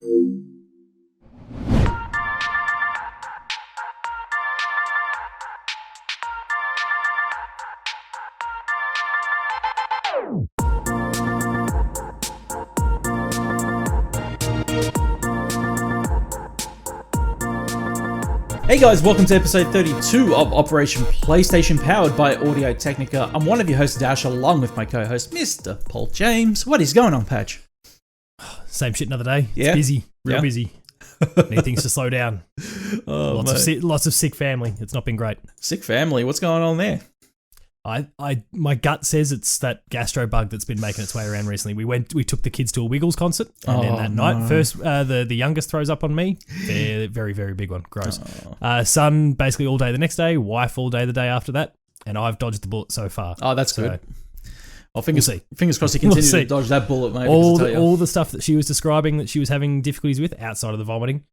Hey guys, welcome to episode 32 of Operation PlayStation, powered by Audio Technica. I'm one of your hosts, Dash, along with my co-host, Mr. Paul James. What is going on, Patch? Same shit another day. Yeah. It's busy, real busy. Need things to slow down. Lots of sick family. It's not been great. Sick family. What's going on there? My gut says it's that gastro bug that's been making its way around recently. We took the kids to a Wiggles concert, and then that night, first the youngest throws up on me. Very, very big one. Gross. Son basically all day the next day, wife all day the day after that, and I've dodged the bullet so far. Oh, that's good. Well, fingers crossed you continue to We'll dodge that bullet, mate. All the stuff that she was describing that she was having difficulties with outside of the vomiting,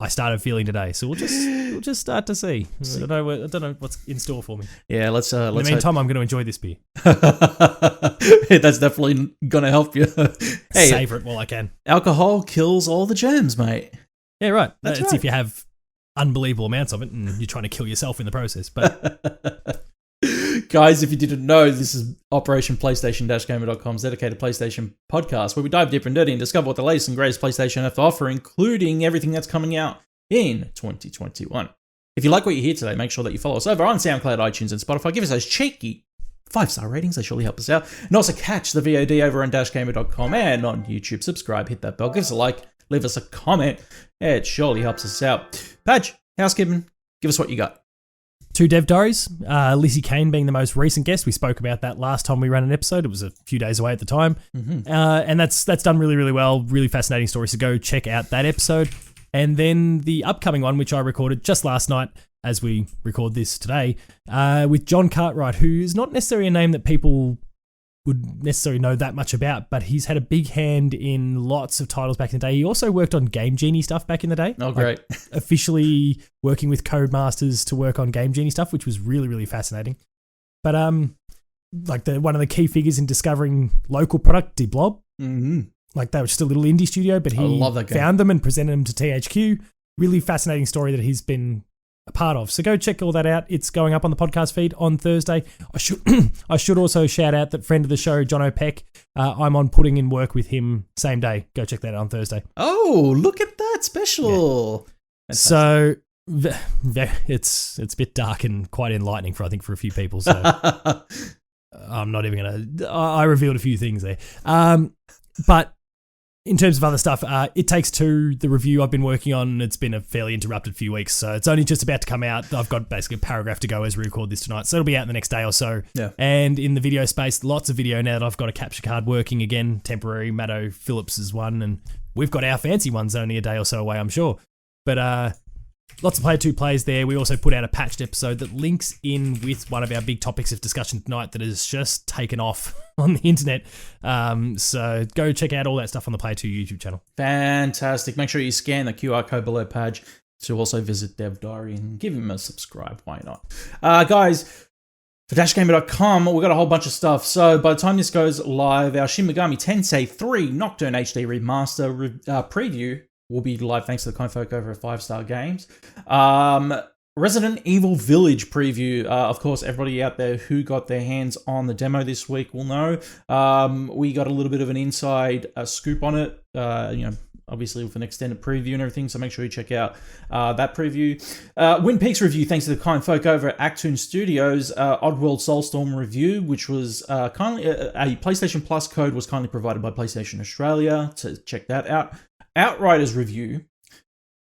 I started feeling today. So we'll just start to see. I don't know what's in store for me. Yeah, let's. In the meantime, I'm going to enjoy this beer. That's definitely gonna help you. Hey, savor it while I can. Alcohol kills all the germs, mate. Yeah, right. That's it's right. if you have unbelievable amounts of it and you're trying to kill yourself in the process. But guys, if you didn't know, this is Operation PlayStation-Gamer.com's dedicated PlayStation podcast, where we dive deep and dirty and discover what the latest and greatest PlayStation have to offer, including everything that's coming out in 2021. If you like what you hear today, make sure that you follow us over on SoundCloud, iTunes, and Spotify. Give us those cheeky 5-star ratings. They surely help us out. And also catch the VOD over on -gamer.com and on YouTube. Subscribe, hit that bell, give us a like, leave us a comment. It surely helps us out. Padge, housekeeping, give us what you got. 2 dev diaries, Lizzie Kane being the most recent guest. We spoke about that last time we ran an episode. It was a few days away at the time. And that's done really, really well. Really fascinating stories. So go check out that episode. And then the upcoming one, which I recorded just last night as we record this today, with John Cartwright, who is not necessarily a name that people would necessarily know that much about, but he's had a big hand in lots of titles back in the day. He also worked on Game Genie stuff back in the day. Oh, great. Like, officially working with Codemasters to work on Game Genie stuff, which was really, really fascinating. But like one of the key figures in discovering local product, D-Blob. Like they were just a little indie studio, but he found them and presented them to THQ. Really fascinating story that he's been a part of. So go check all that out. It's going up on the podcast feed on Thursday. I should also shout out that friend of the show, John O'Peck. I'm on putting in work with him same day. Go check that out on Thursday. Oh, look at that special. Yeah. So it's a bit dark and quite enlightening for a few people. So I'm not even gonna. I revealed a few things there. But in terms of other stuff, It Takes Two, the review I've been working on, it's been a fairly interrupted few weeks, so it's only just about to come out. I've got basically a paragraph to go as we record this tonight, so it'll be out in the next day or so. Yeah. And in the video space, lots of video now that I've got a capture card working again, temporary. Matto Phillips is one, and we've got our fancy ones only a day or so away, I'm sure. But lots of Player 2 plays there. We also put out a patched episode that links in with one of our big topics of discussion tonight that has just taken off on the internet. So go check out all that stuff on the Player 2 YouTube channel. Fantastic. Make sure you scan the QR code below, Padge, to also visit Dev Diary and give him a subscribe. Why not? Guys, for dashgamer.com, we've got a whole bunch of stuff. So by the time this goes live, our Shin Megami Tensei 3 Nocturne HD Remaster preview will be live thanks to the kind folk over at 5-Star Games. Resident Evil Village preview. Of course, everybody out there who got their hands on the demo this week will know. We got a little bit of an inside scoop on it, obviously with an extended preview and everything, so make sure you check out that preview. Wind Peaks review, thanks to the kind folk over at Actun Studios. Oddworld Soulstorm review, which was kindly a PlayStation Plus code was kindly provided by PlayStation Australia, to check that out. Outriders review,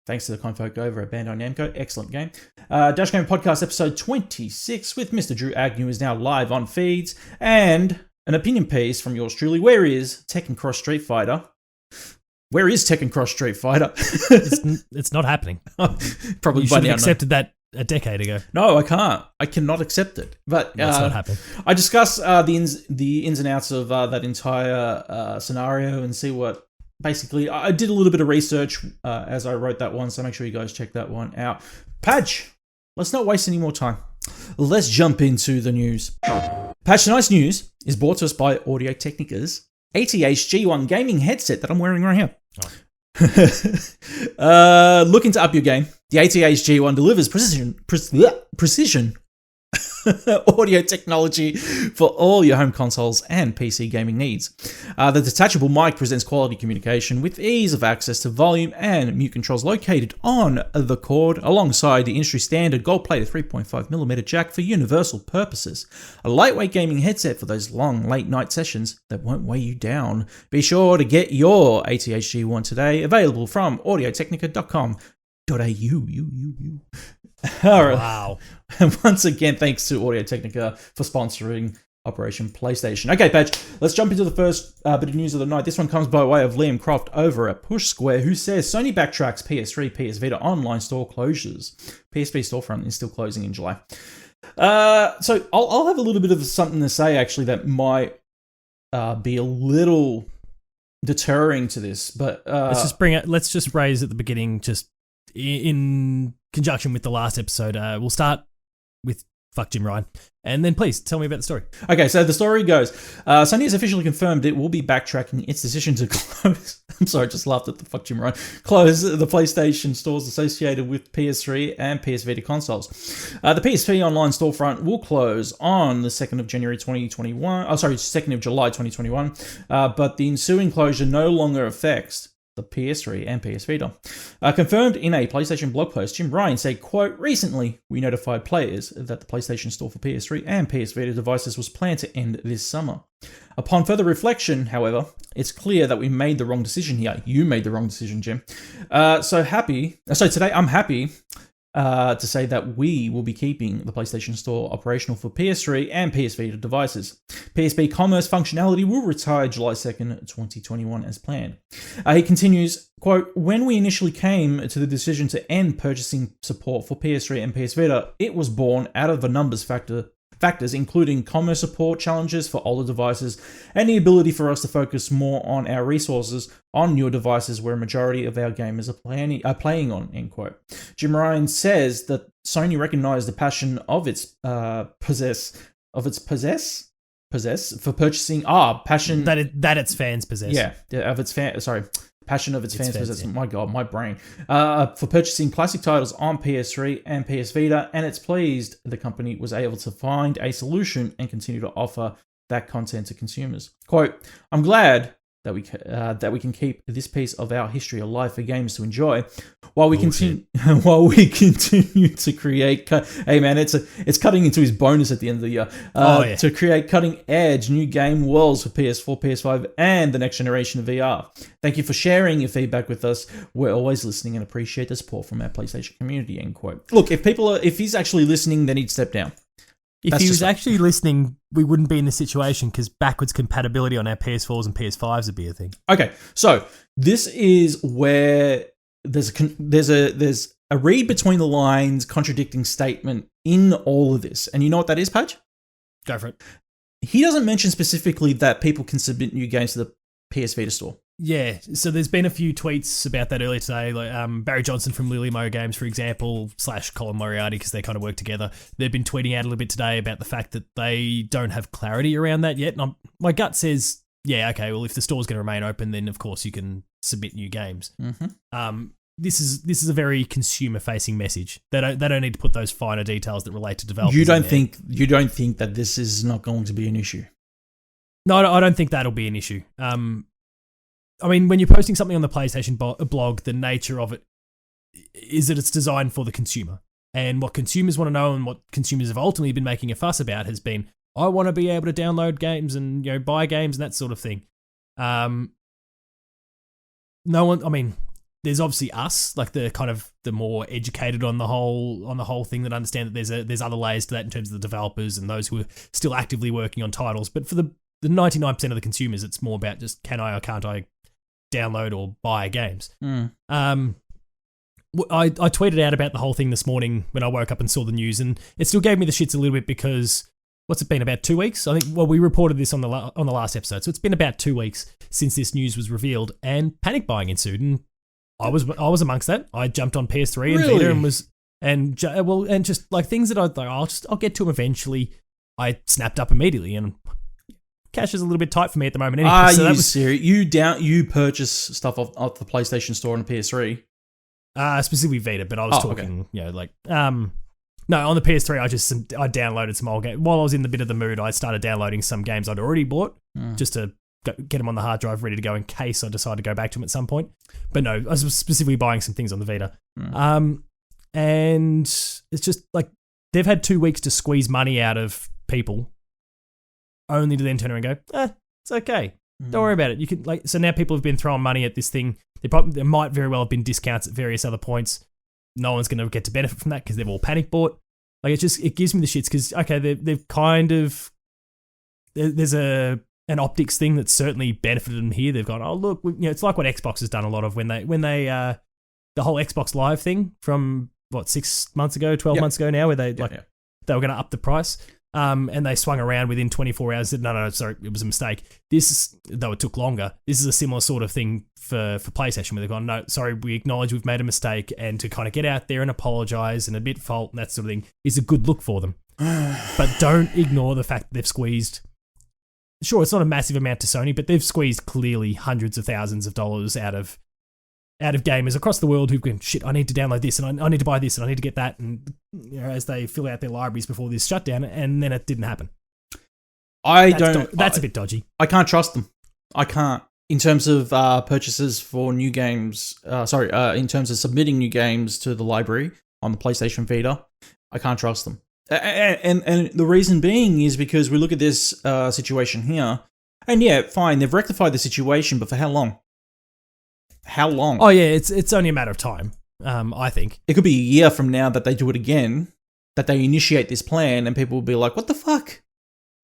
thanks to the kind folk over at Bandai Namco. Excellent game. Dash Game Podcast episode 26 with Mr. Drew Agnew is now live on feeds. And an opinion piece from yours truly. Where is Tekken Cross Street Fighter? Where is Tekken Cross Street Fighter? It's not happening. Probably you should have accepted that a decade ago. No, I can't. I cannot accept it. But it's not happening. I discuss the ins and outs of that entire scenario and see what. Basically, I did a little bit of research as I wrote that one, so make sure you guys check that one out. Padge, let's not waste any more time. Let's jump into the news. Padge, tonight's news is brought to us by Audio Technica's ATH G1 gaming headset that I'm wearing right here. Looking to up your game? The ATH G1 delivers precision audio technology for all your home consoles and PC gaming needs. The detachable mic presents quality communication with ease of access to volume and mute controls located on the cord, alongside the industry standard gold-plated 3.5mm jack for universal purposes. A lightweight gaming headset for those long late-night sessions that won't weigh you down. Be sure to get your ATH G1 today, available from audiotechnica.com.au. All right. Wow. And once again, thanks to Audio-Technica for sponsoring Operation PlayStation. Okay, Patch, let's jump into the first bit of news of the night. This one comes by way of Liam Croft over at Push Square, who says Sony backtracks PS3, PS Vita online store closures. PSP storefront is still closing in July. So I'll have a little bit of something to say, actually, that might be a little deterring to this. But let's just raise at the beginning, just in conjunction with the last episode. We'll start with fuck Jim Ryan, and then please tell me about the story. Okay, so the story goes, Sony has officially confirmed it will be backtracking its decision to close, I'm sorry, I just laughed at the fuck Jim Ryan, close the PlayStation stores associated with PS3 and PS Vita consoles. The PSP online storefront will close on the 2nd of January 2021, 2nd of July 2021, but the ensuing closure no longer affects the PS3 and PS Vita. Confirmed in a PlayStation blog post, Jim Ryan said, quote, recently we notified players that the PlayStation store for PS3 and PS Vita devices was planned to end this summer. Upon further reflection, however, it's clear that we made the wrong decision here. You made the wrong decision, Jim. So today I'm happy to say that we will be keeping the PlayStation Store operational for PS3 and PS Vita devices. PSP commerce functionality will retire July 2nd, 2021 as planned. He continues, quote, when we initially came to the decision to end purchasing support for PS3 and PS Vita, it was born out of a numbers factors, including commerce support challenges for older devices and the ability for us to focus more on our resources on newer devices where a majority of our gamers are playing on, end quote. Jim Ryan says that Sony recognized the passion of its fans possess. Yeah, of its fans. Sorry. Passion of its fans possess. Yeah. My God, my brain. For purchasing classic titles on PS3 and PS Vita, and it's pleased the company was able to find a solution and continue to offer that content to consumers. Quote, I'm glad that we can keep this piece of our history alive for gamers to enjoy while we continue to create. Hey man, it's cutting into his bonus at the end of the year. To create cutting edge new game worlds for PS4, PS5, and the next generation of VR. Thank you for sharing your feedback with us. We're always listening and appreciate the support from our PlayStation community. End quote. Look, if he's actually listening, then he'd step down. If he was actually listening, we wouldn't be in this situation because backwards compatibility on our PS4s and PS5s would be a thing. Okay, so this is where there's a read between the lines, contradicting statement in all of this, and you know what that is, Padge? Go for it. He doesn't mention specifically that people can submit new games to the PS Vita store. Yeah, so there's been a few tweets about that earlier today. Like Barry Johnson from Lily Mo Games, for example, / Colin Moriarty, because they kind of work together. They've been tweeting out a little bit today about the fact that they don't have clarity around that yet. And my gut says, yeah, okay, well, if the store's going to remain open, then of course you can submit new games. Mm-hmm. This is a very consumer-facing message. They don't need to put those finer details that relate to developers. You don't think that this is not going to be an issue? No, I don't think that'll be an issue. I mean, when you're posting something on the PlayStation blog, the nature of it is that it's designed for the consumer. And what consumers want to know and what consumers have ultimately been making a fuss about has been, I want to be able to download games and buy games and that sort of thing. There's obviously us, like the more educated on the whole thing that understand that there's other layers to that in terms of the developers and those who are still actively working on titles. But for the 99% of the consumers, it's more about just can I or can't I download or buy games. I tweeted out about the whole thing this morning when I woke up and saw the news, and it still gave me the shits a little bit because what's it been, about 2 weeks? I think. Well, we reported this on the last episode, so it's been about 2 weeks since this news was revealed, and panic buying ensued, and I was amongst that. I jumped on PS3 and Vita and just like things that I'll get to them eventually. I snapped up immediately, and cash is a little bit tight for me at the moment. Anyway, Are so you serious? You purchase stuff off the PlayStation Store and the PS3? Specifically Vita, but I was talking, no, on the PS3, I downloaded some old games. While I was in the bit of the mood, I started downloading some games I'd already bought just to get them on the hard drive ready to go in case I decide to go back to them at some point. But no, I was specifically buying some things on the Vita. And it's just like they've had 2 weeks to squeeze money out of people only to then turn around and go, it's okay. Don't worry about it. You can so now people have been throwing money at this thing. There might very well have been discounts at various other points. No one's going to get to benefit from that because they've all panic bought. Like it gives me the shits because they've kind of there's an optics thing that's certainly benefited them here. They've gone, oh look, it's like what Xbox has done a lot of when they the whole Xbox Live thing from 6 months ago, 12 months ago now, where they were going to up the price. And they swung around within 24 hours. Said, no, sorry, it was a mistake. Though it took longer, this is a similar sort of thing for PlayStation, where they've gone, no, sorry, we acknowledge we've made a mistake, and to kind of get out there and apologise and admit fault and that sort of thing is a good look for them. But don't ignore the fact that they've squeezed. Sure, it's not a massive amount to Sony, but they've squeezed clearly hundreds of thousands of dollars out of gamers across the world who've gone, shit, I need to download this and I need to buy this and I need to get that, and as they fill out their libraries before this shutdown, and then it didn't happen. That's a bit dodgy. I can't trust them. I can't. In terms of purchases for new games, in terms of submitting new games to the library on the PlayStation Vita, I can't trust them. And the reason being is because we look at this situation here, and yeah, fine, they've rectified the situation, but for how long? How long? Oh yeah, it's only a matter of time. I think it could be a year from now that they do it again, that they initiate this plan, and people will be like, "What the fuck?"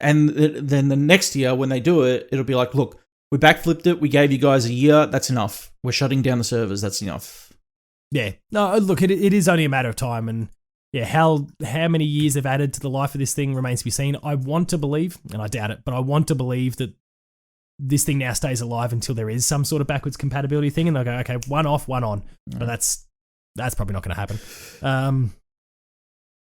And then the next year when they do it, it'll be like, "Look, we backflipped it. We gave you guys a year. That's enough. We're shutting down the servers. That's enough." Yeah. No, look, it is only a matter of time, and yeah, how many years they've added to the life of this thing remains to be seen. I want to believe, and I doubt it, but I want to believe that this thing now stays alive until there is some sort of backwards compatibility thing, and they'll go, okay, one off, one on. But that's probably not going to happen.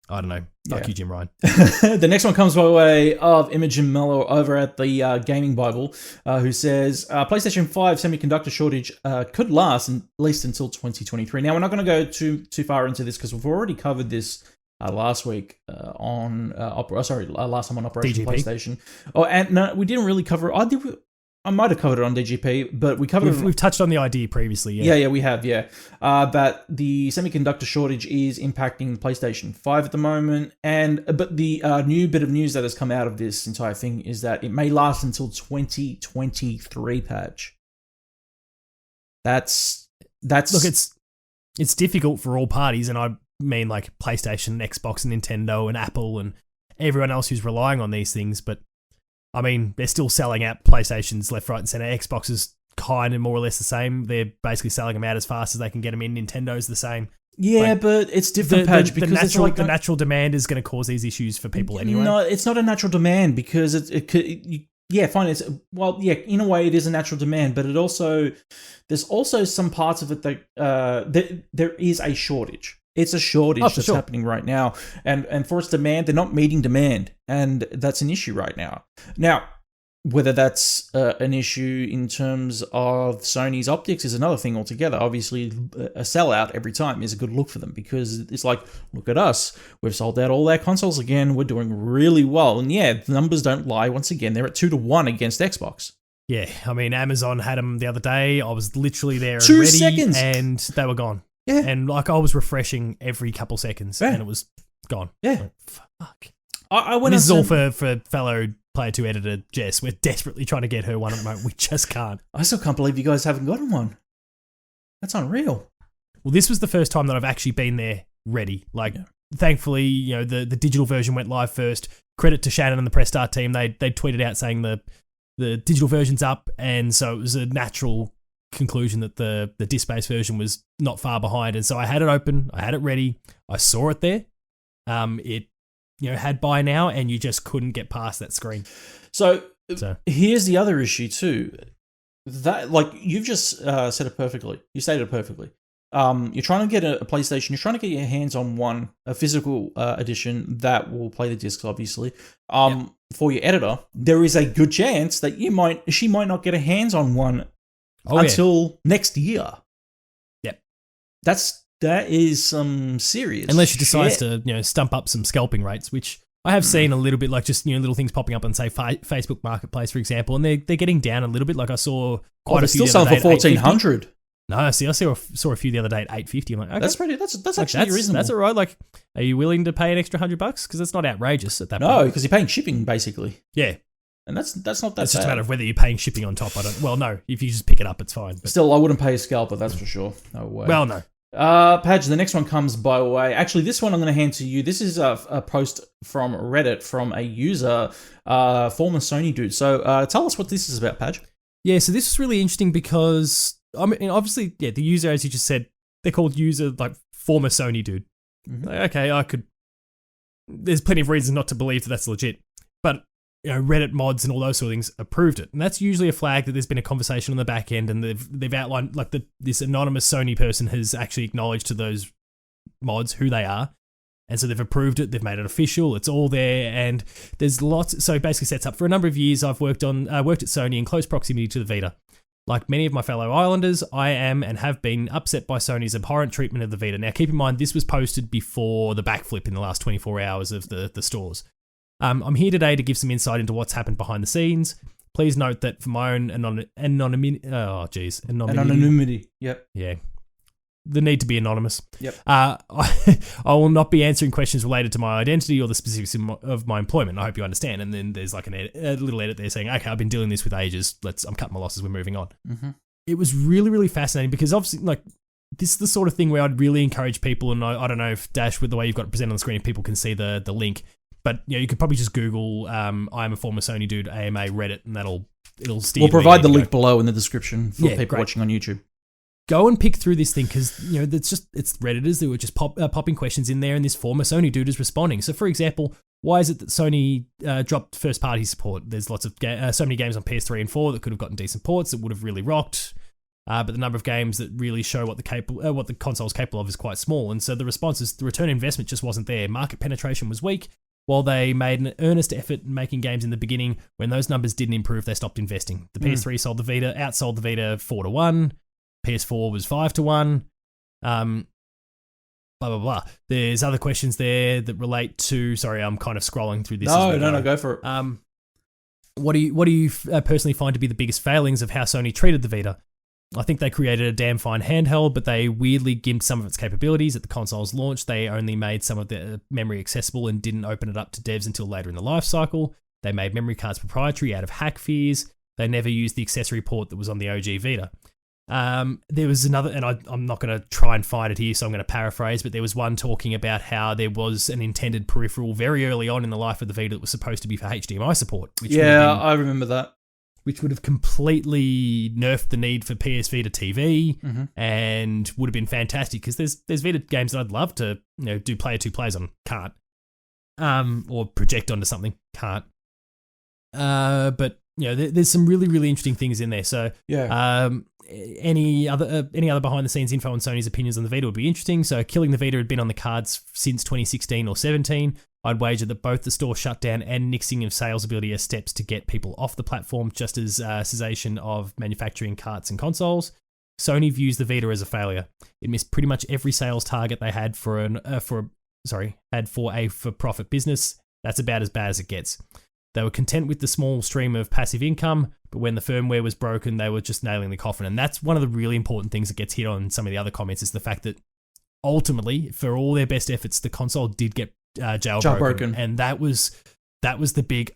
I don't know. Fuck you, Jim Ryan. The next one comes by way of Imogen Mello over at the Gaming Bible, who says, PlayStation 5 semiconductor shortage could last at least until 2023. Now, we're not going to go too far into this because we've already covered this last week last time on Operation DGP. PlayStation. Oh, and no, we didn't really cover it. I might have covered it on DGP, but we've touched on the idea previously. Yeah, we have. That the semiconductor shortage is impacting PlayStation 5 at the moment, but the new bit of news that has come out of this entire thing is that it may last until 2023. Patch. That's look. It's difficult for all parties, and I mean like PlayStation, Xbox, and Nintendo, and Apple, and everyone else who's relying on these things, but. I mean, they're still selling out PlayStations left, right, and center. Xbox is kind of more or less the same. They're basically selling them out as fast as they can get them in. Nintendo's the same. Yeah, but it's different, Patch, because the natural demand is going to cause these issues for people anyway. No, it's not a natural demand because fine. In a way, it is a natural demand, but there's also some parts of it that there is a shortage. It's a shortage that's happening right now. And for its demand, they're not meeting demand. And that's an issue right now. Now, whether that's an issue in terms of Sony's optics is another thing altogether. Obviously, a sellout every time is a good look for them because it's like, look at us. We've sold out all our consoles again. We're doing really well. And yeah, the numbers don't lie. Once again, they're at 2-1 against Xbox. Yeah, I mean, Amazon had them the other day. I was literally there 2 ready seconds. And they were gone. Yeah. And I was refreshing every couple seconds and it was gone. Yeah. Like, fuck. This is all for fellow Player 2 editor Jess. We're desperately trying to get her one at the moment. We just can't. I still can't believe you guys haven't gotten one. That's unreal. Well, this was the first time that I've actually been there ready. Thankfully, the digital version went live first. Credit to Shannon and the Press Start team. They tweeted out saying the digital version's up, and so it was a natural conclusion that the disc-based version was not far behind. And so I had it open, I had it ready, I saw it there. It had buy now, and you just couldn't get past that screen. So here's the other issue too. That you've just said it perfectly. You stated it perfectly. you're trying to get a PlayStation, you're trying to get your hands on one, a physical edition that will play the discs, obviously, for your editor, there is a good chance that she might not get her hands on one until next year. Yep. That is some serious unless she decides shit. to, stump up some scalping rates, which I have seen a little bit, like just, little things popping up on, say, Facebook Marketplace, for example, and they're getting down a little bit. Like I saw quite a few. Still selling for $1,400. No, see, I saw a few the other day at $850. I'm like, okay. That's actually reasonable. That's all right. Like, are you willing to pay an extra $100? Because that's not outrageous at that point. No, because you're paying shipping, basically. Yeah. And that's not that bad. It's just a matter of whether you're paying shipping on top. Well, no. If you just pick it up, it's fine. But still, I wouldn't pay a scalper, that's for sure. No way. Well, no. Padge, the next one comes by way. Actually, this one I'm going to hand to you. This is a post from Reddit from a user, former Sony dude. So tell us what this is about, Padge. Yeah, so this is really interesting because, I mean, obviously, the user, as you just said, they're called user, like, former Sony dude. Mm-hmm. Like, okay, there's plenty of reasons not to believe that that's legit. But, Reddit mods and all those sort of things approved it. And that's usually a flag that there's been a conversation on the back end and they've outlined, like, this anonymous Sony person has actually acknowledged to those mods who they are. And so they've approved it, they've made it official, it's all there, and there's lots. So it basically sets up for a number of years. I've worked at Sony in close proximity to the Vita. Like many of my fellow Islanders, I am and have been upset by Sony's abhorrent treatment of the Vita. Now, keep in mind, this was posted before the backflip in the last 24 hours of the stores. I'm here today to give some insight into what's happened behind the sines. Please note that for my own anonymity. Yep. Yeah. The need to be anonymous. Yep. I will not be answering questions related to my identity or the specifics of my employment. I hope you understand. And then there's like a little edit there saying, okay, I've been doing this with ages. I'm cutting my losses. We're moving on. Mm-hmm. It was really, really fascinating because obviously, like, this is the sort of thing where I'd really encourage people. And I don't know if Dash, with the way you've got it presented on the screen, if people can see the link. But you could probably just Google "I'm a former Sony dude" AMA Reddit, and it'll steer. We'll provide the link below in the description for people watching on YouTube. Go and pick through this thing because it's Redditors who are just popping questions in there, and this former Sony dude is responding. So, for example, why is it that Sony dropped first-party support? There's lots of so many games on PS3 and 4 that could have gotten decent ports that would have really rocked. But the number of games that really show what the console is capable of is quite small. And so the response is the return on investment just wasn't there. Market penetration was weak. While they made an earnest effort in making games in the beginning, when those numbers didn't improve, they stopped investing. The PS3 sold the Vita, outsold the Vita 4-1. PS4 was 5-1. Blah, blah, blah. There's other questions there that relate to... Sorry, I'm kind of scrolling through this. No, go for it. What do you personally find to be the biggest failings of how Sony treated the Vita? I think they created a damn fine handheld, but they weirdly gimped some of its capabilities. At the console's launch, they only made some of the memory accessible and didn't open it up to devs until later in the life cycle. They made memory cards proprietary out of hack fears. They never used the accessory port that was on the OG Vita. There was another, and I'm not going to try and find it here, so I'm going to paraphrase, but there was one talking about how there was an intended peripheral very early on in the life of the Vita that was supposed to be for HDMI support. I remember that. Which would have completely nerfed the need for PS Vita TV and would have been fantastic because there's Vita games that I'd love to do player 2 plays on. Can't. Or project onto something. Can't. But there's some really, really interesting things in there. So any other behind the scenes info on Sony's opinions on the Vita would be interesting. So killing the Vita had been on the cards since 2016 or 17. I'd wager that both the store shutdown and nixing of sales ability are steps to get people off the platform, just as cessation of manufacturing carts and consoles. Sony views the Vita as a failure. It missed pretty much every sales target they had for a for-profit business. That's about as bad as it gets. They were content with the small stream of passive income, but when the firmware was broken, they were just nailing the coffin. And that's one of the really important things that gets hit on in some of the other comments is the fact that ultimately, for all their best efforts, the console did get jailbroken, and that was the big.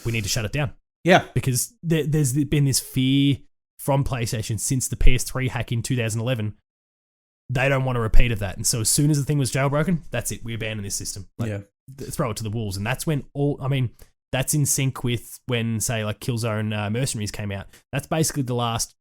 We need to shut it down. Yeah, because there's been this fear from PlayStation since the PS3 hack in 2011. They don't want a repeat of that, and so as soon as the thing was jailbroken, that's it. We abandon this system. Throw it to the wolves, and that's when that's in sync with when, say, like Killzone Mercenaries came out. That's basically the last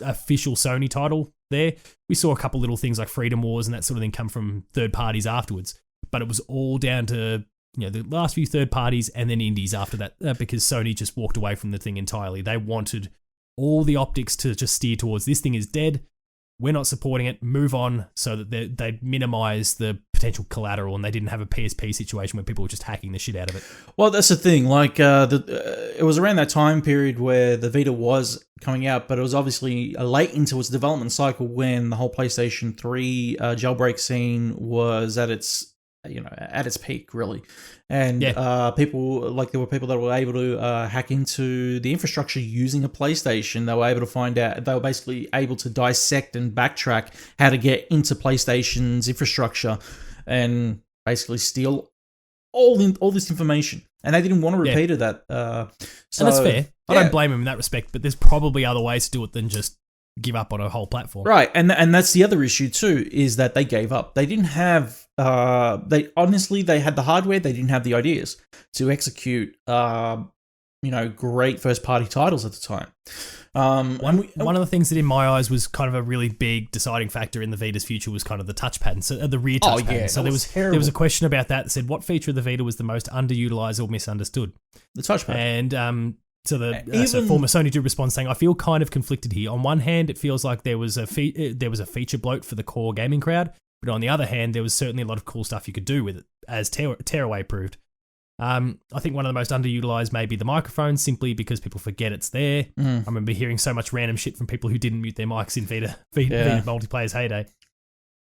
official Sony title there. We saw a couple little things like Freedom Wars and that sort of thing come from third parties afterwards. But it was all down to the last few third parties and then indies after that because Sony just walked away from the thing entirely. They wanted all the optics to just steer towards this thing is dead. we're not supporting it, move on, so that they'd minimize the potential collateral and they didn't have a PSP situation where people were just hacking the shit out of it. Well, that's the thing. Like, it was around that time period where the Vita was coming out, but it was obviously late into its development cycle when the whole PlayStation 3 jailbreak scene was at its peak, really. And people, like, there were people that were able to hack into the infrastructure using a PlayStation. They were able to find out, they were basically able to dissect and backtrack how to get into PlayStation's infrastructure and basically steal all this information. And they didn't want to repeat that. And that's fair. I don't blame them in that respect, but there's probably other ways to do it than just give up on a whole platform. Right, and that's the other issue too, is that they gave up. They didn't have they had the hardware, they didn't have the ideas to execute great first party titles at the time. One of the things that in my eyes was kind of a really big deciding factor in the Vita's future was kind of the touchpad, so the rear touchpad. So there was a question about that said, what feature of the Vita was the most underutilized or misunderstood? The touchpad. And so former Sony did respond saying, I feel kind of conflicted here. On one hand, it feels like there was a feature bloat for the core gaming crowd, but on the other hand, there was certainly a lot of cool stuff you could do with it, as Tearaway proved. I think one of the most underutilized may be the microphone, simply because people forget it's there. I remember hearing so much random shit from people who didn't mute their mics in Vita multiplayer's heyday.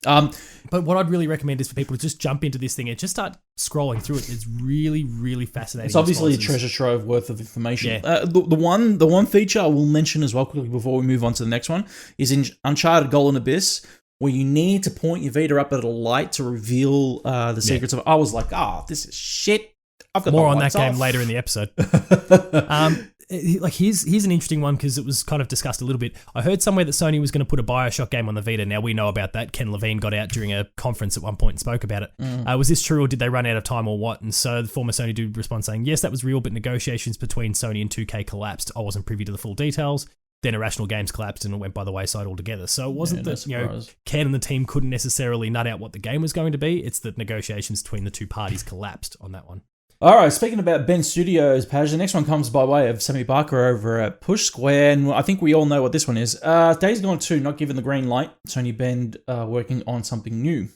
But what I'd really recommend is for people to just jump into this thing and just start scrolling through it. It's really, really fascinating. It's obviously a treasure trove worth of information. Yeah. The one feature I will mention as well quickly before we move on to the next one is in Uncharted Golden Abyss, where you need to point your Vita up at a light to reveal the secrets of it. I was like, this is shit. I've got more on that game later in the episode. Here's an interesting one because it was kind of discussed a little bit. I heard somewhere that Sony was going to put a BioShock game on the Vita. Now we know about that. Ken Levine got out during a conference at one point and spoke about it. Was this true, or did they run out of time, or what? And so the former Sony dude responded saying, yes, that was real, but negotiations between Sony and 2K collapsed. I wasn't privy to the full details. Then Irrational Games collapsed and it went by the wayside altogether. So it wasn't that Ken and the team couldn't necessarily nut out what the game was going to be. It's that negotiations between the two parties collapsed on that one. All right, speaking about Ben Studios, Paj, the next one comes by way of Sammy Barker over at Push Square, and I think we all know what this one is. Days Gone 2, not given the green light. Tony Bend working on something new.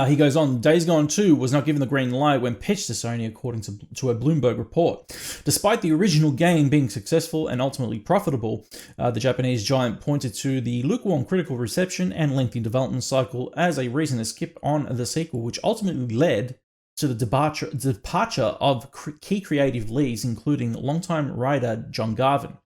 He goes on, Days Gone 2 was not given the green light when pitched to Sony, according to a Bloomberg report. Despite the original game being successful and ultimately profitable, the Japanese giant pointed to the lukewarm critical reception and lengthy development cycle as a reason to skip on the sequel, which ultimately led to the departure of key creative leads, including longtime writer John Garvin.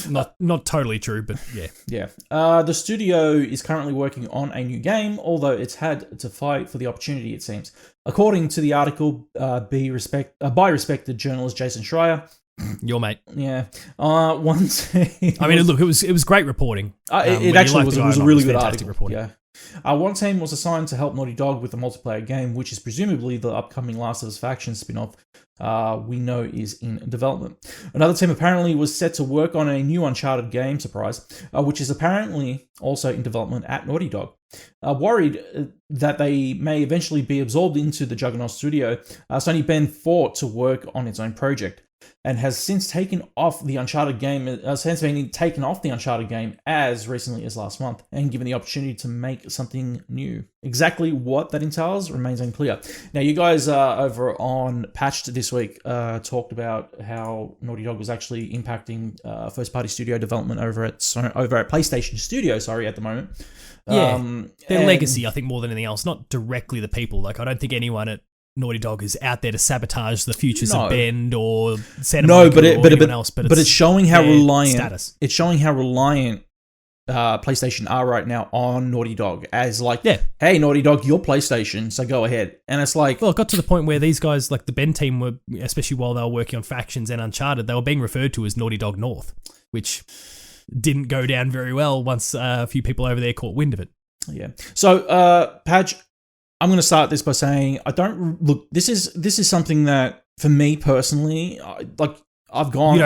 Not totally true, but yeah. Yeah. The studio is currently working on a new game, although it's had to fight for the opportunity, it seems. According to the article by respected journalist Jason Schreier. Your mate. Yeah. Once it was great reporting. It actually was a really good article. Reporting. Yeah. One team was assigned to help Naughty Dog with the multiplayer game, which is presumably the upcoming Last of Us Faction spin-off we know is in development. Another team apparently was set to work on a new Uncharted game, surprise, which is apparently also in development at Naughty Dog. Worried that they may eventually be absorbed into the Juggernaut studio, Sony Bend fought to work on its own project, and has since taken off the Uncharted game, as recently as last month, and given the opportunity to make something new. Exactly what that entails remains unclear. Now, you guys over on Patched this week talked about how Naughty Dog was actually impacting first-party studio development over at PlayStation Studios, at the moment. Their legacy, I think, more than anything else, not directly the people. Like, I don't think anyone at Naughty Dog is out there to sabotage the futures of Bend or Santa Monica or anyone else. But it's showing how reliant status. It's showing how reliant PlayStation are right now on Naughty Dog as hey, Naughty Dog, you're PlayStation, so go ahead. And it's like, well, it got to the point where these guys, like the Bend team, were, especially while they were working on Factions and Uncharted, they were being referred to as Naughty Dog North, which didn't go down very well once a few people over there caught wind of it. Yeah. So, Padge, I'm going to start this by saying this is something that for me personally, I've droned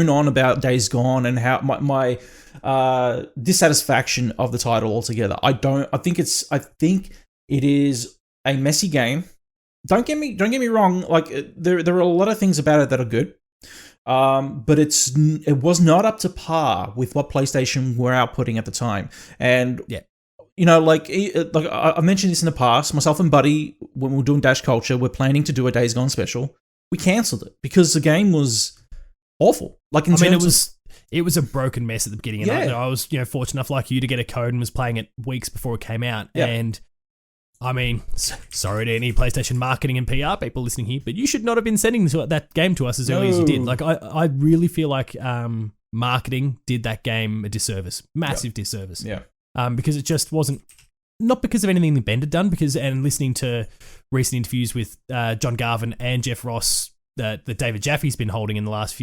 on about Days Gone and how my dissatisfaction of the title altogether. I think it is a messy game. Don't get me wrong. Like there are a lot of things about it that are good. but it was not up to par with what PlayStation were outputting at the time. And Yeah. you know, like I mentioned this in the past, myself and Buddy, when we were doing Dash Culture, we're planning to do a Days Gone special. We cancelled it because the game was awful. Like, it was a broken mess at the beginning, and I was, fortunate enough like you to get a code and was playing it weeks before it came out. Yeah. And I mean, sorry to any PlayStation marketing and PR people listening here, but you should not have been sending that game to us as early as you did. Like, I really feel like marketing did that game a disservice, massive disservice. Yeah. Because it just wasn't, not because of anything Ben had done, and listening to recent interviews with John Garvin and Jeff Ross that David Jaffe's been holding in the last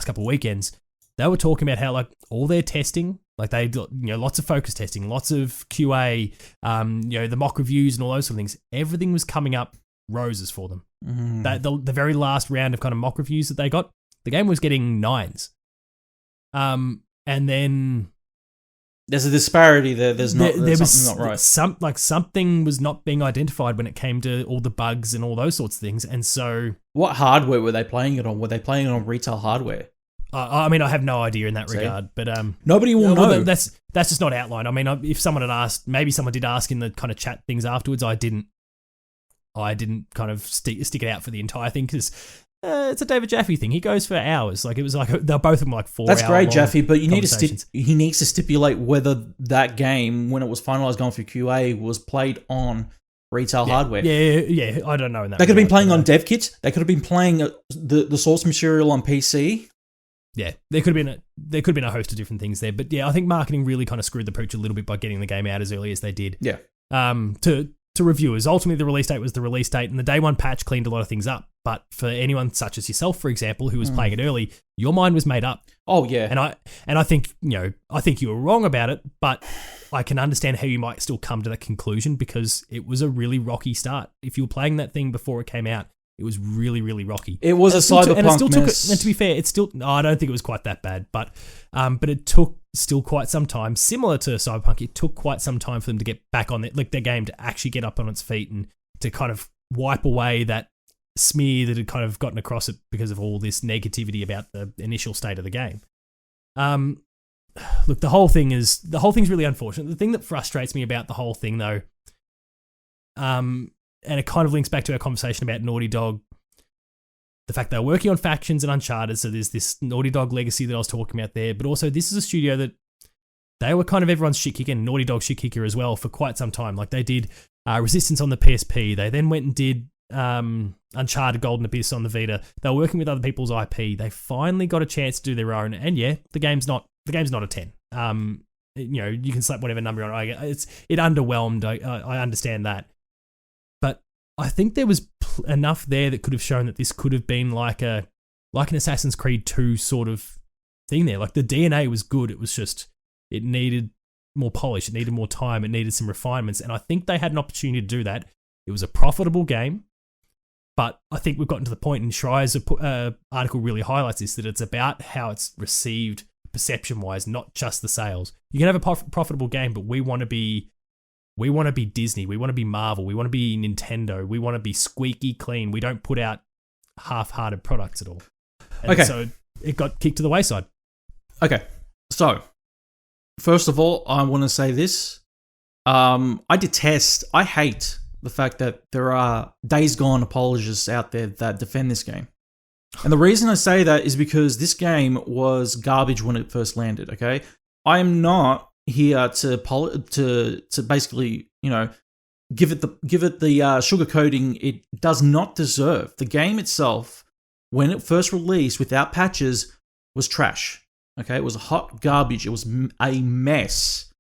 couple of weekends, they were talking about how like all their testing, like they lots of focus testing, lots of QA, the mock reviews and all those sort of things, everything was coming up roses for them. That the very last round of kind of mock reviews that they got, the game was getting 9s. And then there's a disparity there. Something not right. Something was not being identified when it came to all the bugs and all those sorts of things. And so, what hardware were they playing it on? Were they playing it on retail hardware? I mean, I have no idea in that regard, but nobody will know. That's just not outlined. I mean, if someone had asked, maybe someone did ask in the kind of chat things afterwards. I didn't kind of stick it out for the entire thing because it's a David Jaffe thing. He goes for hours. Like, it was like they're both of them like 4 hours. That's great, Jaffe, but you need he needs to stipulate whether that game, when it was finalized going through QA, was played on retail hardware. Yeah. I don't know in that. They could have been playing on dev kits. They could have been playing the source material on PC. Yeah, there could have been a host of different things there, but yeah, I think marketing really kind of screwed the pooch a little bit by getting the game out as early as they did. Yeah. To reviewers, ultimately the release date was the release date, and the day one patch cleaned a lot of things up. But for anyone such as yourself, for example, who was playing it early, your mind was made up. Oh yeah. And I think I think you were wrong about it, but I can understand how you might still come to that conclusion because it was a really rocky start. If you were playing that thing before it came out, it was really, really rocky. It was a cyberpunk mess. And to be fair, I don't think it was quite that bad, but it took still quite some time. Similar to Cyberpunk, it took quite some time for them to get back on their game, to actually get up on its feet and to kind of wipe away that smear that had kind of gotten across it because of all this negativity about the initial state of the game. Look, the whole thing's really unfortunate. The thing that frustrates me about the whole thing, though, and it kind of links back to our conversation about Naughty Dog, the fact they're working on Factions and Uncharted, so there's this Naughty Dog legacy that I was talking about there, but also this is a studio that they were kind of everyone's shit kicker, and Naughty Dog shit kicker as well for quite some time. Like, they did Resistance on the PSP, they then went and did Uncharted Golden Abyss on the Vita. They were working with other people's IP. They finally got a chance to do their own, and yeah, the game's not a 10. You can slap whatever number on it. It underwhelmed. I understand that. I think there was enough there that could have shown that this could have been like an Assassin's Creed 2 sort of thing there. Like, the DNA was good. It was just, it needed more polish. It needed more time. It needed some refinements. And I think they had an opportunity to do that. It was a profitable game. But I think we've gotten to the point, and Schreier's article really highlights this, that it's about how it's received perception-wise, not just the sales. You can have a profitable game, but we want to be Disney, we want to be Marvel, we want to be Nintendo, we want to be squeaky clean. We don't put out half-hearted products at all. And so it got kicked to the wayside. Okay, so first of all, I want to say this. I hate the fact that there are Days Gone apologists out there that defend this game. And the reason I say that is because this game was garbage when it first landed, okay? I am not here to basically, give it the sugar coating it does not deserve. The game itself, when it first released without patches, was trash. Okay, it was hot garbage. It was a mess.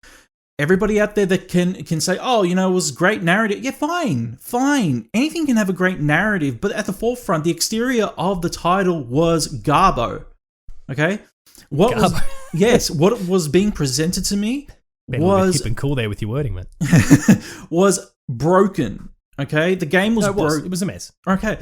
Everybody out there that can say, oh, it was great narrative. Yeah, fine. Anything can have a great narrative, but at the forefront, the exterior of the title was garbo. Okay. What was being presented to me was hip and cool there with your wording, man. was broken. Okay, the game was broken. It was a mess. Okay,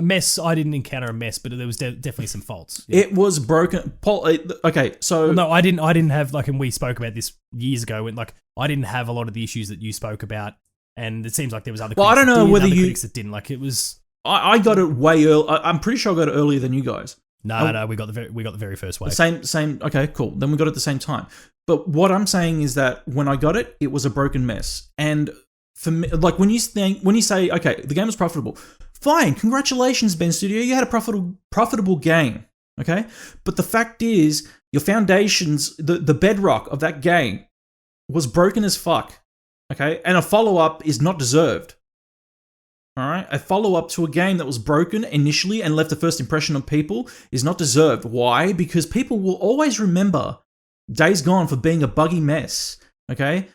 mess. I didn't encounter a mess, but there was definitely some faults. Yeah. It was broken. Okay, so well, no, I didn't have and we spoke about this years ago. When I didn't have a lot of the issues that you spoke about, and it seems like there was other. Well, I don't know whether critics that didn't. It was. I got it way early. I'm pretty sure I got it earlier than you guys. No, we got the very first wave. Same. Okay, cool. Then we got it at the same time. But what I'm saying is that when I got it, it was a broken mess. And for me, like when you say, okay, the game was profitable, fine, congratulations, Ben Studio, you had a profitable game. Okay, but the fact is, your foundations, the bedrock of that game, was broken as fuck. Okay, and a follow-up is not deserved. All right, a follow-up to a game that was broken initially and left a first impression on people is not deserved. Why? Because people will always remember Days Gone for being a buggy mess. Okay,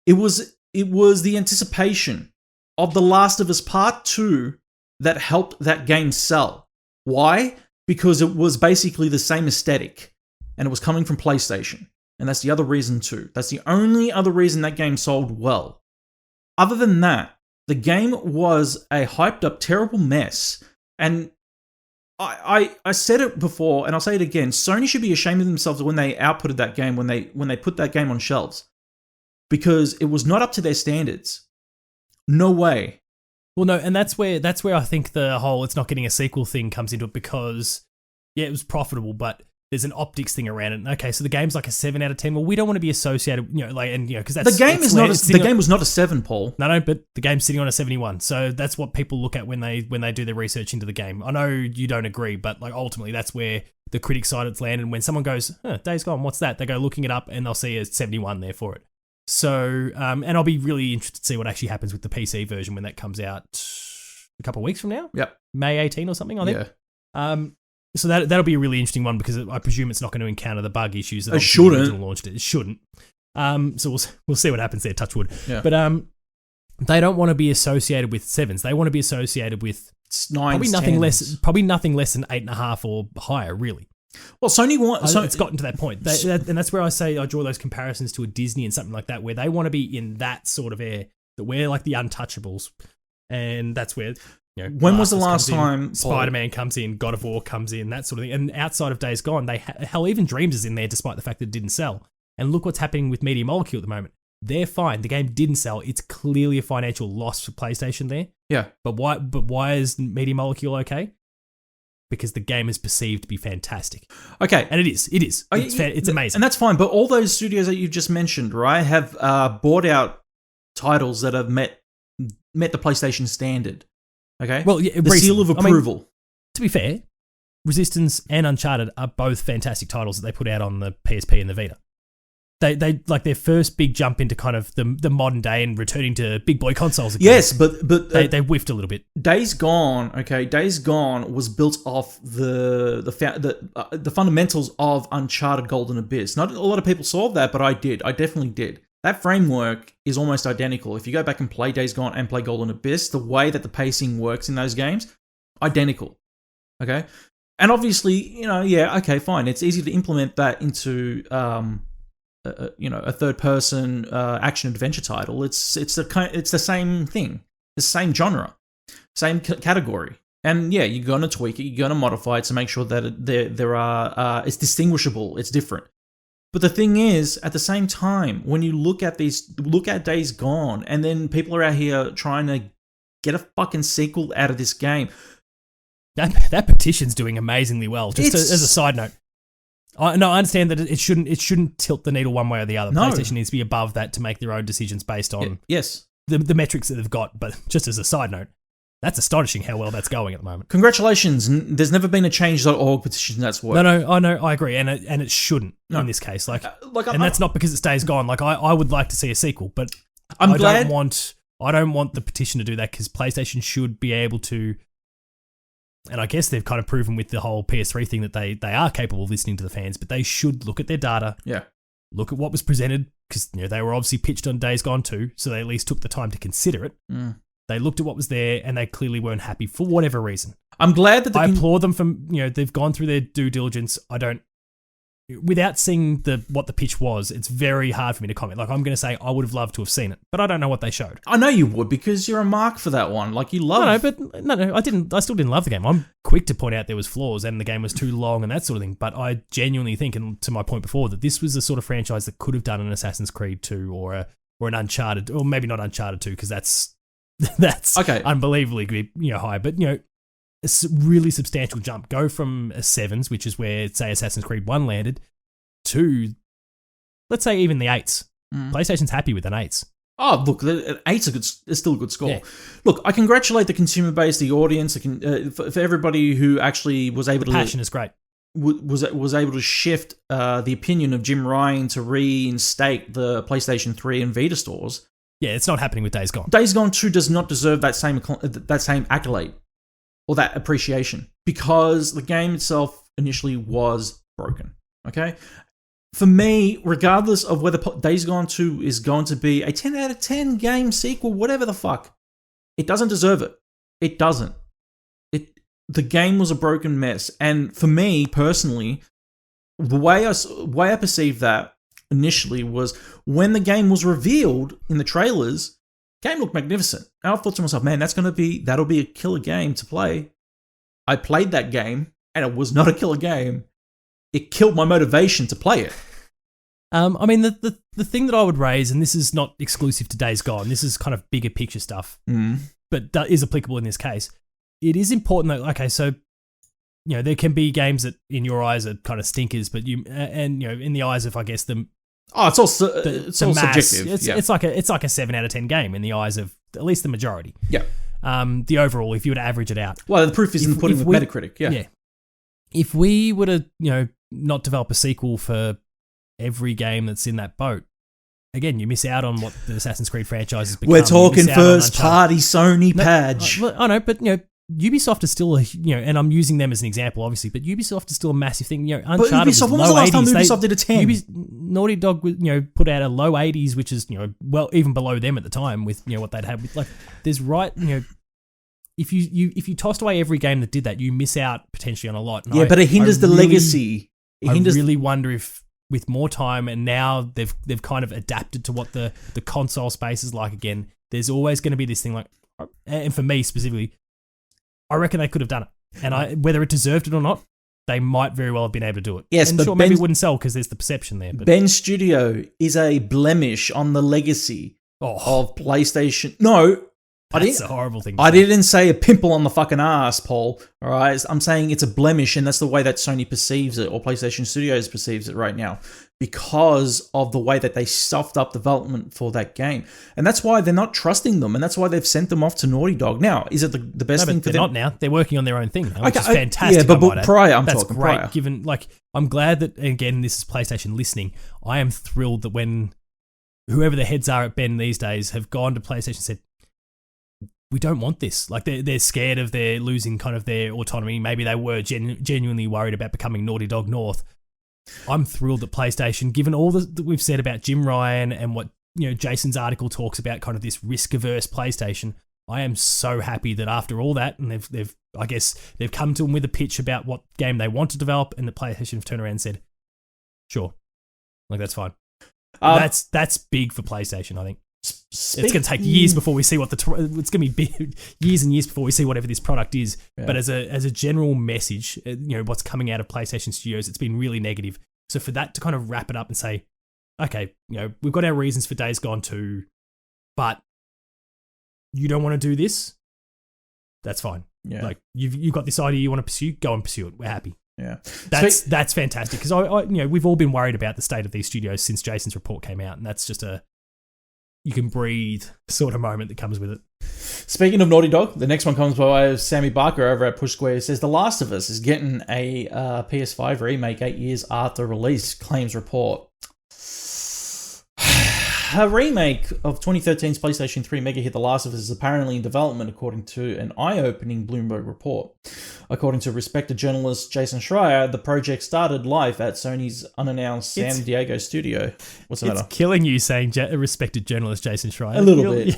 it was the anticipation of The Last of Us Part 2 that helped that game sell. Why? Because it was basically the same aesthetic, and it was coming from PlayStation. And that's the other reason too. That's the only other reason that game sold well. Other than that, the game was a hyped up, terrible mess. And I said it before, and I'll say it again. Sony should be ashamed of themselves when they outputted that game, when they put that game on shelves. Because it was not up to their standards. No way. Well, no, and that's where I think the whole it's not getting a sequel thing comes into it, because yeah, it was profitable, but there's an optics thing around it. Okay, so the game's like a 7 out of 10. Well, we don't want to be associated, because that's the game was not a 7, Paul. No, but the game's sitting on a 71. So that's what people look at when they do their research into the game. I know you don't agree, but like ultimately that's where the critic side it's landed. And when someone goes, Days Gone, what's that? They go looking it up and they'll see a 71 there for it. So, and I'll be really interested to see what actually happens with the PC version when that comes out a couple of weeks from now. Yep. May 18 or something, I think. Yeah. So that'll be a really interesting one, because I presume it's not going to encounter the bug issues that launched it. It shouldn't. So we'll see what happens there, touch wood. Yeah. But they don't want to be associated with 7s. They want to be associated with 9s, probably nothing less than 8.5 or higher, really. Well, Sony wants... It's gotten to that point. And that's where I draw those comparisons to a Disney and something like that, where they want to be in that sort of air, that we're like the untouchables. And that's where... when was the last time Spider-Man comes in, God of War comes in, that sort of thing? And outside of Days Gone, hell, even Dreams is in there, despite the fact that it didn't sell. And look what's happening with Media Molecule at the moment. They're fine. The game didn't sell. It's clearly a financial loss for PlayStation there. Yeah. But why is Media Molecule okay? Because the game is perceived to be fantastic. Okay. And it is. It's amazing. And that's fine. But all those studios that you've just mentioned, right, have bought out titles that have met the PlayStation standard. Okay. Well, yeah, the seal of approval. To be fair, Resistance and Uncharted are both fantastic titles that they put out on the PSP and the Vita. They like their first big jump into kind of the modern day and returning to big boy consoles again. Yes, but they whiffed a little bit. Days Gone was built off the fundamentals of Uncharted Golden Abyss. Not a lot of people saw that, but I did. I definitely did. That framework is almost identical. If you go back and play Days Gone and play Golden Abyss, the way that the pacing works in those games, identical. Okay? And obviously, okay, fine. It's easy to implement that into, a third-person action-adventure title. It's the same thing. The same genre. Same category. And yeah, you're going to tweak it. You're going to modify it to make sure that it's distinguishable. It's different. But the thing is, at the same time, when you look at Days Gone, and then people are out here trying to get a fucking sequel out of this game. That petition's doing amazingly well. Just as a side note, I understand that it shouldn't tilt the needle one way or the other. No. PlayStation needs to be above that to make their own decisions based on the metrics that they've got. But just as a side note, that's astonishing how well that's going at the moment. Congratulations. There's never been a change.org petition that's worked. No, I know, I agree. And it shouldn't in this case. And that's not because it stays gone. Like, I would like to see a sequel, but I don't want the petition to do that, because PlayStation should be able to, and I guess they've kind of proven with the whole PS3 thing that they are capable of listening to the fans, but they should look at their data. Yeah. Look at what was presented, because they were obviously pitched on Days Gone 2, so they at least took the time to consider it. Mm. They looked at what was there, and they clearly weren't happy for whatever reason. I'm glad that I applaud them for, they've gone through their due diligence. Without seeing what the pitch was, it's very hard for me to comment. Like, I'm going to say I would have loved to have seen it, but I don't know what they showed. I know you would, because you're a mark for that one. Like, you love... No, I didn't. I still didn't love the game. I'm quick to point out there was flaws and the game was too long and that sort of thing, but I genuinely think, and to my point before, that this was the sort of franchise that could have done an Assassin's Creed 2 or an Uncharted, or maybe not Uncharted 2, because that's okay. unbelievably high. But, really substantial jump. Go from a 7s, which is where, say, Assassin's Creed 1 landed, to, let's say, even the 8s. PlayStation's happy with an 8s. Oh, look, 8's is still a good score. Yeah. Look, I congratulate the consumer base, the audience, for everybody who actually was able to... Passion is great. Was able to shift the opinion of Jim Ryan to reinstate the PlayStation 3 and Vita stores. Yeah, it's not happening with Days Gone. Days Gone 2 does not deserve that same accolade or that appreciation because the game itself initially was broken. Okay? For me, regardless of whether Days Gone 2 is going to be a 10 out of 10 game sequel, whatever the fuck, it doesn't deserve it. It doesn't. The game was a broken mess. And for me, personally, the way I perceived that initially was when the game was revealed in the trailers, the game looked magnificent. And I thought to myself, man, that'll be a killer game to play. I played that game, and it was not a killer game. It killed my motivation to play it. I mean, the thing that I would raise, and this is not exclusive to Days Gone, this is kind of bigger picture stuff, but that is applicable in this case. It is important that, okay, so, you know, there can be games that in your eyes are kind of stinkers, but you know, in the eyes of, I guess, the... Oh, it's all subjective. It's like a 7 out of 10 game in the eyes of at least the majority. Yeah. The overall, if you were to average it out. Well, the proof is in the pudding with Metacritic, yeah. If we were to, you know, not develop a sequel for every game that's in that boat, again, you miss out on what the Assassin's Creed franchise has become. We're talking first-party Sony Padge. I know, but, you know, Ubisoft is still and I'm using them as an example, obviously, but Ubisoft is still a massive thing. You know, Uncharted Ubisoft, when was the last time Ubisoft did a 10? Naughty Dog, you know, put out a low 80s, which is, you know, well, even below them at the time with, you know, what they'd had with, like, there's you know, if you tossed away every game that did that, you miss out potentially on a lot. And but it hinders the legacy. I really wonder if with more time and now they've kind of adapted to what the console space is like again, there's always going to be this thing like, and for me specifically, I reckon they could have done it. And whether it deserved it or not, they might very well have been able to do it. Yes, and but sure, maybe it wouldn't sell because there's the perception there. But Ben Studio is a blemish on the legacy of PlayStation. No, that's a horrible thing. I didn't say a pimple on the fucking ass, Paul. All right, I'm saying it's a blemish, and that's the way that Sony perceives it, or PlayStation Studios perceives it right now, because of the way that they stuffed up development for that game, and that's why they're not trusting them, and that's why they've sent them off to Naughty Dog. Now, is it the best thing for them? Not now. They're working on their own thing, which is fantastic. Yeah, but prior, that's talking great. Prior. Given, like, I'm glad that again, this is PlayStation listening. I am thrilled that when whoever the heads are at Ben these days have gone to PlayStation and said, we don't want this. Like, they're scared of their losing kind of their autonomy. Maybe they were genuinely worried about becoming Naughty Dog North. I'm thrilled that PlayStation, given all that we've said about Jim Ryan and what, you know, Jason's article talks about, kind of this risk-averse PlayStation. I am so happy that after all that, and they've come to them with a pitch about what game they want to develop, and the PlayStation have turned around and said, sure, like, that's fine. That's big for PlayStation, I think. It's going to take years before we see what it's going to be big, years and years before we see whatever this product is. Yeah. But as a general message, you know, what's coming out of PlayStation Studios, it's been really negative. So for that to kind of wrap it up and say, okay, you know, we've got our reasons for Days Gone 2, but you don't want to do this, that's fine. Yeah. Like, you've got this idea you want to pursue, go and pursue it. We're happy. Yeah, that's fantastic, because I you know, we've all been worried about the state of these studios since Jason's report came out, and that's just you can breathe sort of moment that comes with it. Speaking of Naughty Dog, the next one comes by way of Sammy Barker over at Push Square. It says, The Last of Us is getting a PS5 remake 8 years after release, claims report. A remake of 2013's PlayStation 3 mega hit The Last of Us is apparently in development, according to an eye-opening Bloomberg report. According to respected journalist Jason Schreier, the project started live at Sony's unannounced San Diego studio. What's the matter? It's killing you saying respected journalist Jason Schreier. A little bit.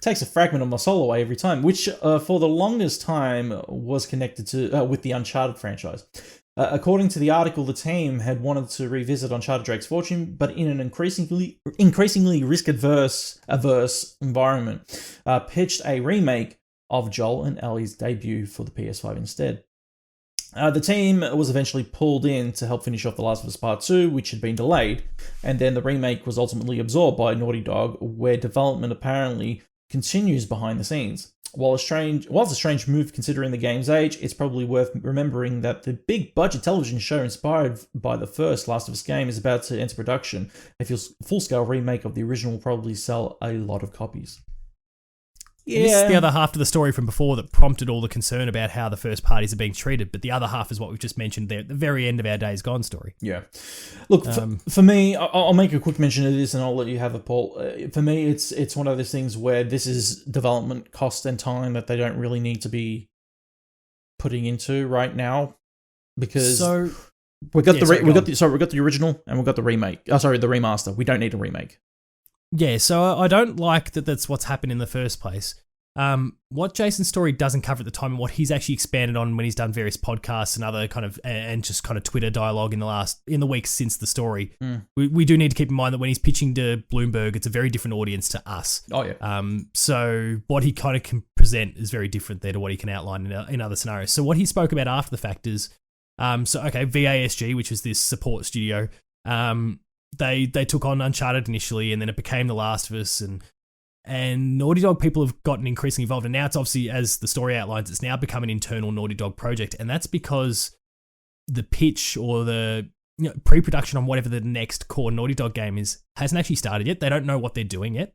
Takes a fragment of my soul away every time, which for the longest time was connected to with the Uncharted franchise. According to the article, the team had wanted to revisit Uncharted Drake's Fortune, but in an increasingly risk-averse environment, pitched a remake of Joel and Ellie's debut for the PS5 instead. The team was eventually pulled in to help finish off The Last of Us Part 2, which had been delayed, and then the remake was ultimately absorbed by Naughty Dog, where development apparently continues behind the scenes. Whilst a strange move considering the game's age, it's probably worth remembering that the big budget television show inspired by the first Last of Us game is about to enter production. A full-scale remake of the original will probably sell a lot of copies. Yeah. This is the other half to the story from before that prompted all the concern about how the first parties are being treated. But the other half is what we've just mentioned there at the very end of our Days Gone story. Yeah. Look, for me, I'll make a quick mention of this and I'll let you have it, Paul. For me, it's one of those things where this is development cost and time that they don't really need to be putting into right now, because we got the original and we got the remake. The remaster. We don't need a remake. Yeah, so I don't like that that's what's happened in the first place. What Jason's story doesn't cover at the time, and what he's actually expanded on when he's done various podcasts and other just kind of Twitter dialogue in the weeks since the story. We do need to keep in mind that when he's pitching to Bloomberg, it's a very different audience to us. Oh yeah. So what he kind of can present is very different there to what he can outline in other scenarios. So what he spoke about after the fact is, VASG, which was this support studio, They took on Uncharted initially, and then it became The Last of Us, and Naughty Dog people have gotten increasingly involved, and now it's obviously, as the story outlines, it's now become an internal Naughty Dog project, and that's because the pitch or the pre-production on whatever the next core Naughty Dog game is hasn't actually started yet. They don't know what they're doing yet.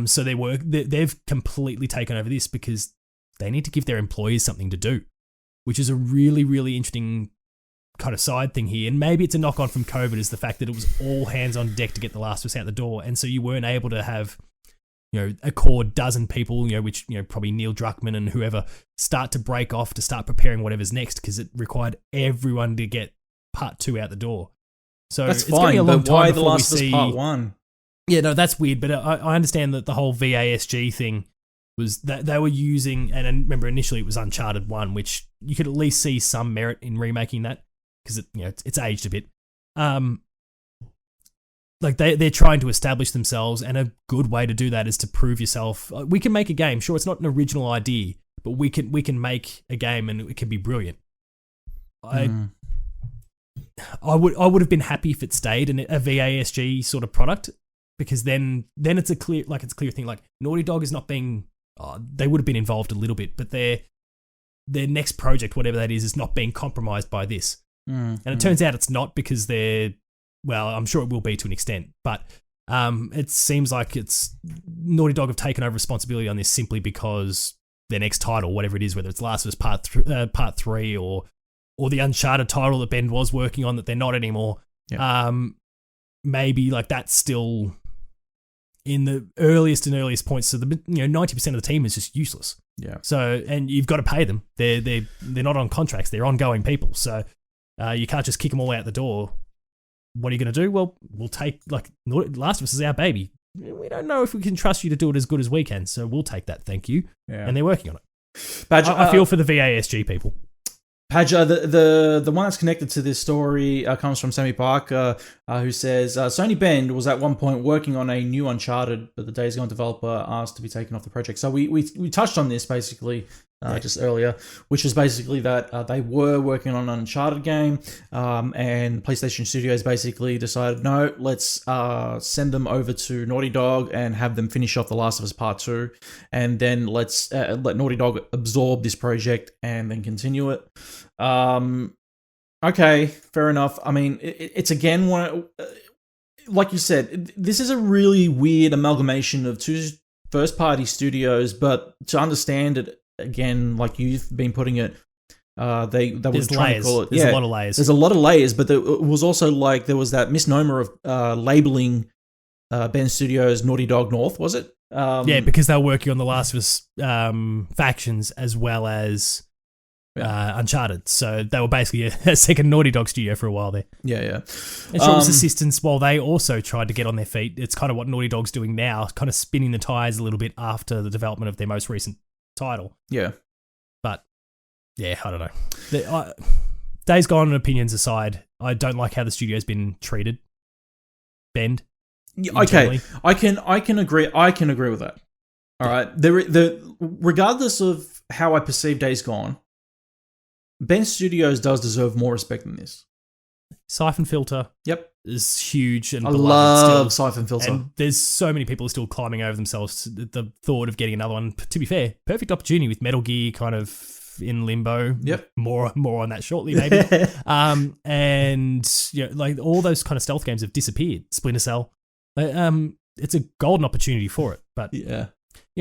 So they've completely taken over this because they need to give their employees something to do, which is a really, really interesting kind of side thing here. And maybe it's a knock on from COVID, is the fact that it was all hands on deck to get The Last of Us out the door, and so you weren't able to have a core dozen people, which probably Neil Druckmann and whoever, start to break off to start preparing whatever's next, because it required everyone to get part 2 out the door. So that's it's fine, be a long but time why The before Last of Us Part 1? Yeah, no, that's weird, but I understand that the whole VASG thing was that they were using, and remember initially it was Uncharted 1, which you could at least see some merit in remaking that, because it's aged a bit. Like they're trying to establish themselves, and a good way to do that is to prove yourself. We can make a game. Sure, it's not an original idea, but we can make a game, and it can be brilliant. I would have been happy if it stayed in a VASG sort of product, because then it's a clear thing. Like Naughty Dog is not being. They would have been involved a little bit, but their next project, whatever that is not being compromised by this. And it turns out it's not, because I'm sure it will be to an extent, but it seems like it's Naughty Dog have taken over responsibility on this simply because their next title, whatever it is, whether it's Last of Us Part 3 or the Uncharted title that Ben was working on that they're not anymore, maybe like that's still in the earliest points. So the 90% of the team is just useless. Yeah. So, and you've got to pay them. They're not on contracts. They're ongoing people. So you can't just kick them all out the door. What are you going to do? Well, we'll take, Last of Us is our baby. We don't know if we can trust you to do it as good as we can, so we'll take that, thank you. Yeah. And they're working on it. Badge, I feel for the VASG people. Padge, the one that's connected to this story comes from Sammy Parker, who says, Sony Bend was at one point working on a new Uncharted, but the Days Gone developer asked to be taken off the project. So we touched on this basically just earlier, which is basically that they were working on an Uncharted game, and PlayStation Studios basically decided, no, let's send them over to Naughty Dog and have them finish off The Last of Us Part 2, and then let's let Naughty Dog absorb this project and then continue it. Okay, fair enough. I mean, it's again like you said, this is a really weird amalgamation of two first-party studios, but to understand it, again, like you've been putting it, they were trying to call it. There's a lot of layers. There's a lot of layers, but it was also like there was that misnomer of labeling Ben Studios Naughty Dog North, was it? Because they were working on the Last of Us factions as well as Uncharted, so they were basically a second Naughty Dog studio for a while there. Yeah. And Short's assistants, while they also tried to get on their feet, it's kind of what Naughty Dog's doing now, kind of spinning the tires a little bit after the development of their most recent title. Yeah. But, yeah, I don't know. Days Gone and opinions aside, I don't like how the studio's been treated. Bend. Okay, I can agree with that. All right. Regardless of how I perceive Days Gone, Ben Studios does deserve more respect than this. Siphon Filter. Yep. Is huge and I beloved love still. Siphon Filter. And there's so many people still climbing over themselves at the thought of getting another one. To be fair, perfect opportunity with Metal Gear kind of in limbo. Yep. More on that shortly, maybe. And like all those kind of stealth games have disappeared. Splinter Cell. It's a golden opportunity for it. But yeah.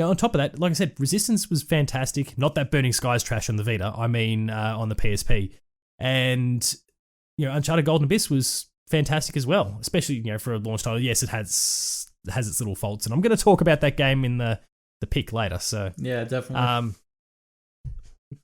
On top of that, like I said, Resistance was fantastic. Not that Burning Skies trash on the Vita. I mean, on the PSP. And Uncharted Golden Abyss was fantastic as well, especially for a launch title. Yes, it has its little faults, and I'm going to talk about that game in the pick later. So yeah, definitely.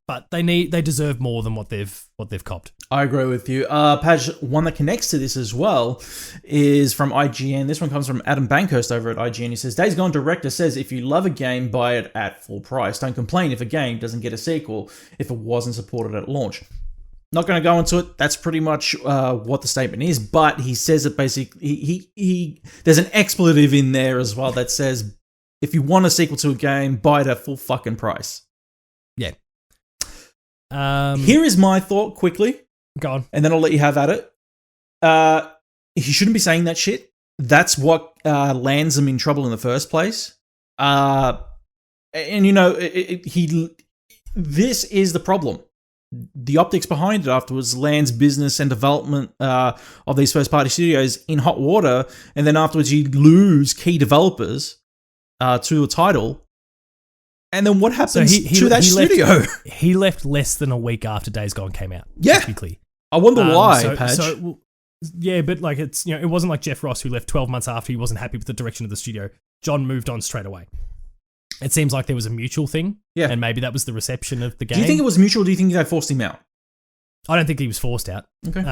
But they deserve more than what they've copped. I agree with you. Page, one that connects to this as well is from IGN. This one comes from Adam Bankhurst over at IGN. He says, Days Gone director says, if you love a game, buy it at full price. Don't complain if a game doesn't get a sequel if it wasn't supported at launch. Not going to go into it. That's pretty much what the statement is. But he says it basically, he there's an expletive in there as well that says, if you want a sequel to a game, buy it at full fucking price. Yeah. Here is my thought quickly. Go on. And then I'll let you have at it. He shouldn't be saying that shit. That's what lands him in trouble in the first place. And this is the problem. The optics behind it afterwards lands business and development of these first-party studios in hot water, and then afterwards you lose key developers to a title. And then what happens to that studio? He left less than a week after Days Gone came out. Yeah. Quickly. I wonder why, Padge. But like it wasn't like Jeff Ross who left 12 months after he wasn't happy with the direction of the studio. John moved on straight away. It seems like there was a mutual thing. Yeah. And maybe that was the reception of the game. Do you think it was mutual, or do you think they forced him out? I don't think he was forced out. Okay.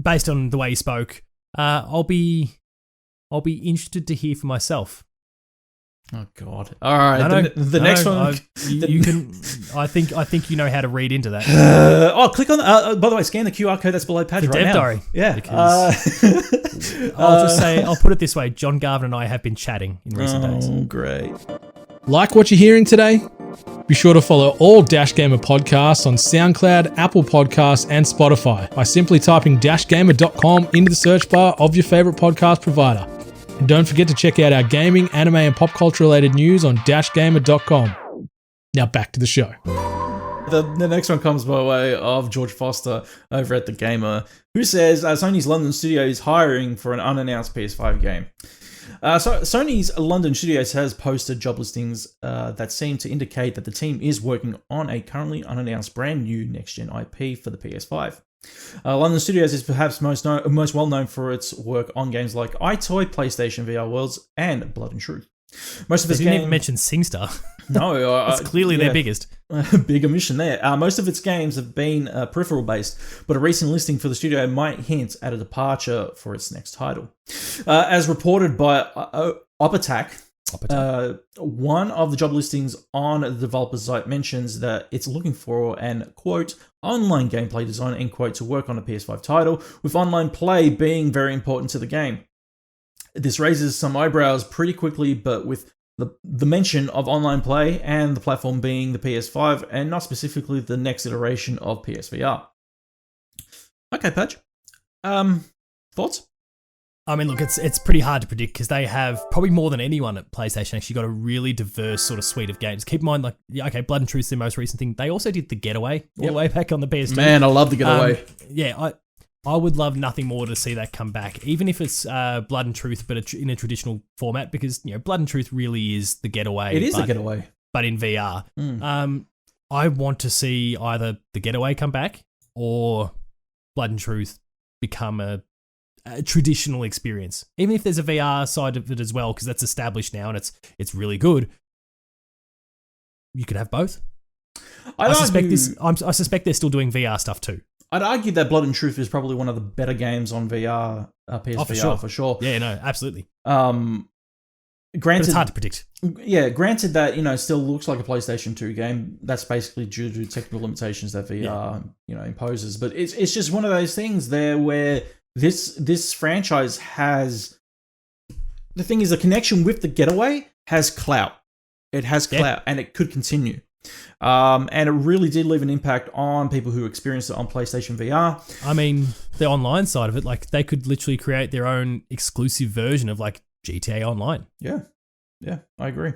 Based on the way he spoke, I'll be interested to hear for myself. Oh God! All right, the next one. You can. I think you know how to read into that. Click on. By the way, scan the QR code that's below Padge right Dev now. Diary. Yeah. I'll just say. I'll put it this way. John Garvin and I have been chatting in recent days. Oh, great! Like what you're hearing today? Be sure to follow all Dash Gamer podcasts on SoundCloud, Apple Podcasts, and Spotify by simply typing dashgamer.com into the search bar of your favorite podcast provider. And don't forget to check out our gaming, anime, and pop culture related news on dashgamer.com. Now back to the show. The next one comes by way of George Foster over at The Gamer, who says Sony's London studio is hiring for an unannounced PS5 game. So Sony's London Studios has posted job listings that seem to indicate that the team is working on a currently unannounced brand new next-gen IP for the PS5. London Studios is perhaps most well known for its work on games like iToy, PlayStation VR Worlds, and Blood and Truth. Most of its didn't even mention SingStar. No, that's clearly their biggest. Big omission there. Most of its games have been peripheral based, but a recent listing for the studio might hint at a departure for its next title. As reported by Opatak, one of the job listings on the developer's site mentions that it's looking for an, quote, online gameplay design, end quote, to work on a PS5 title, with online play being very important to the game. This raises some eyebrows pretty quickly, but with the mention of online play and the platform being the PS5 and not specifically the next iteration of PSVR. Okay, Padge. Thoughts? I mean, look, it's pretty hard to predict because they have probably more than anyone at PlayStation actually got a really diverse sort of suite of games. Keep in mind, Blood and Truth's their most recent thing. They also did The Getaway all the way back on the PS2. Man, I love The Getaway. I would love nothing more to see that come back, even if it's Blood and Truth, but in a traditional format, because Blood and Truth really is The Getaway. It is The Getaway, but in VR. I want to see either The Getaway come back or Blood and Truth become a traditional experience, even if there's a VR side of it as well, because that's established now and it's really good. You could have both. I suspect they're still doing VR stuff too. I'd argue that Blood and Truth is probably one of the better games on VR, PSVR for sure. Yeah, no, absolutely. Granted, but it's hard to predict. Yeah, granted that still looks like a PlayStation 2 game. That's basically due to technical limitations that VR imposes. But it's just one of those things there where this franchise has, the thing is, the connection with The Getaway has clout. It has clout, and it could continue. And it really did leave an impact on people who experienced it on PlayStation VR. I mean, the online side of it, like they could literally create their own exclusive version of like GTA Online. Yeah, I agree.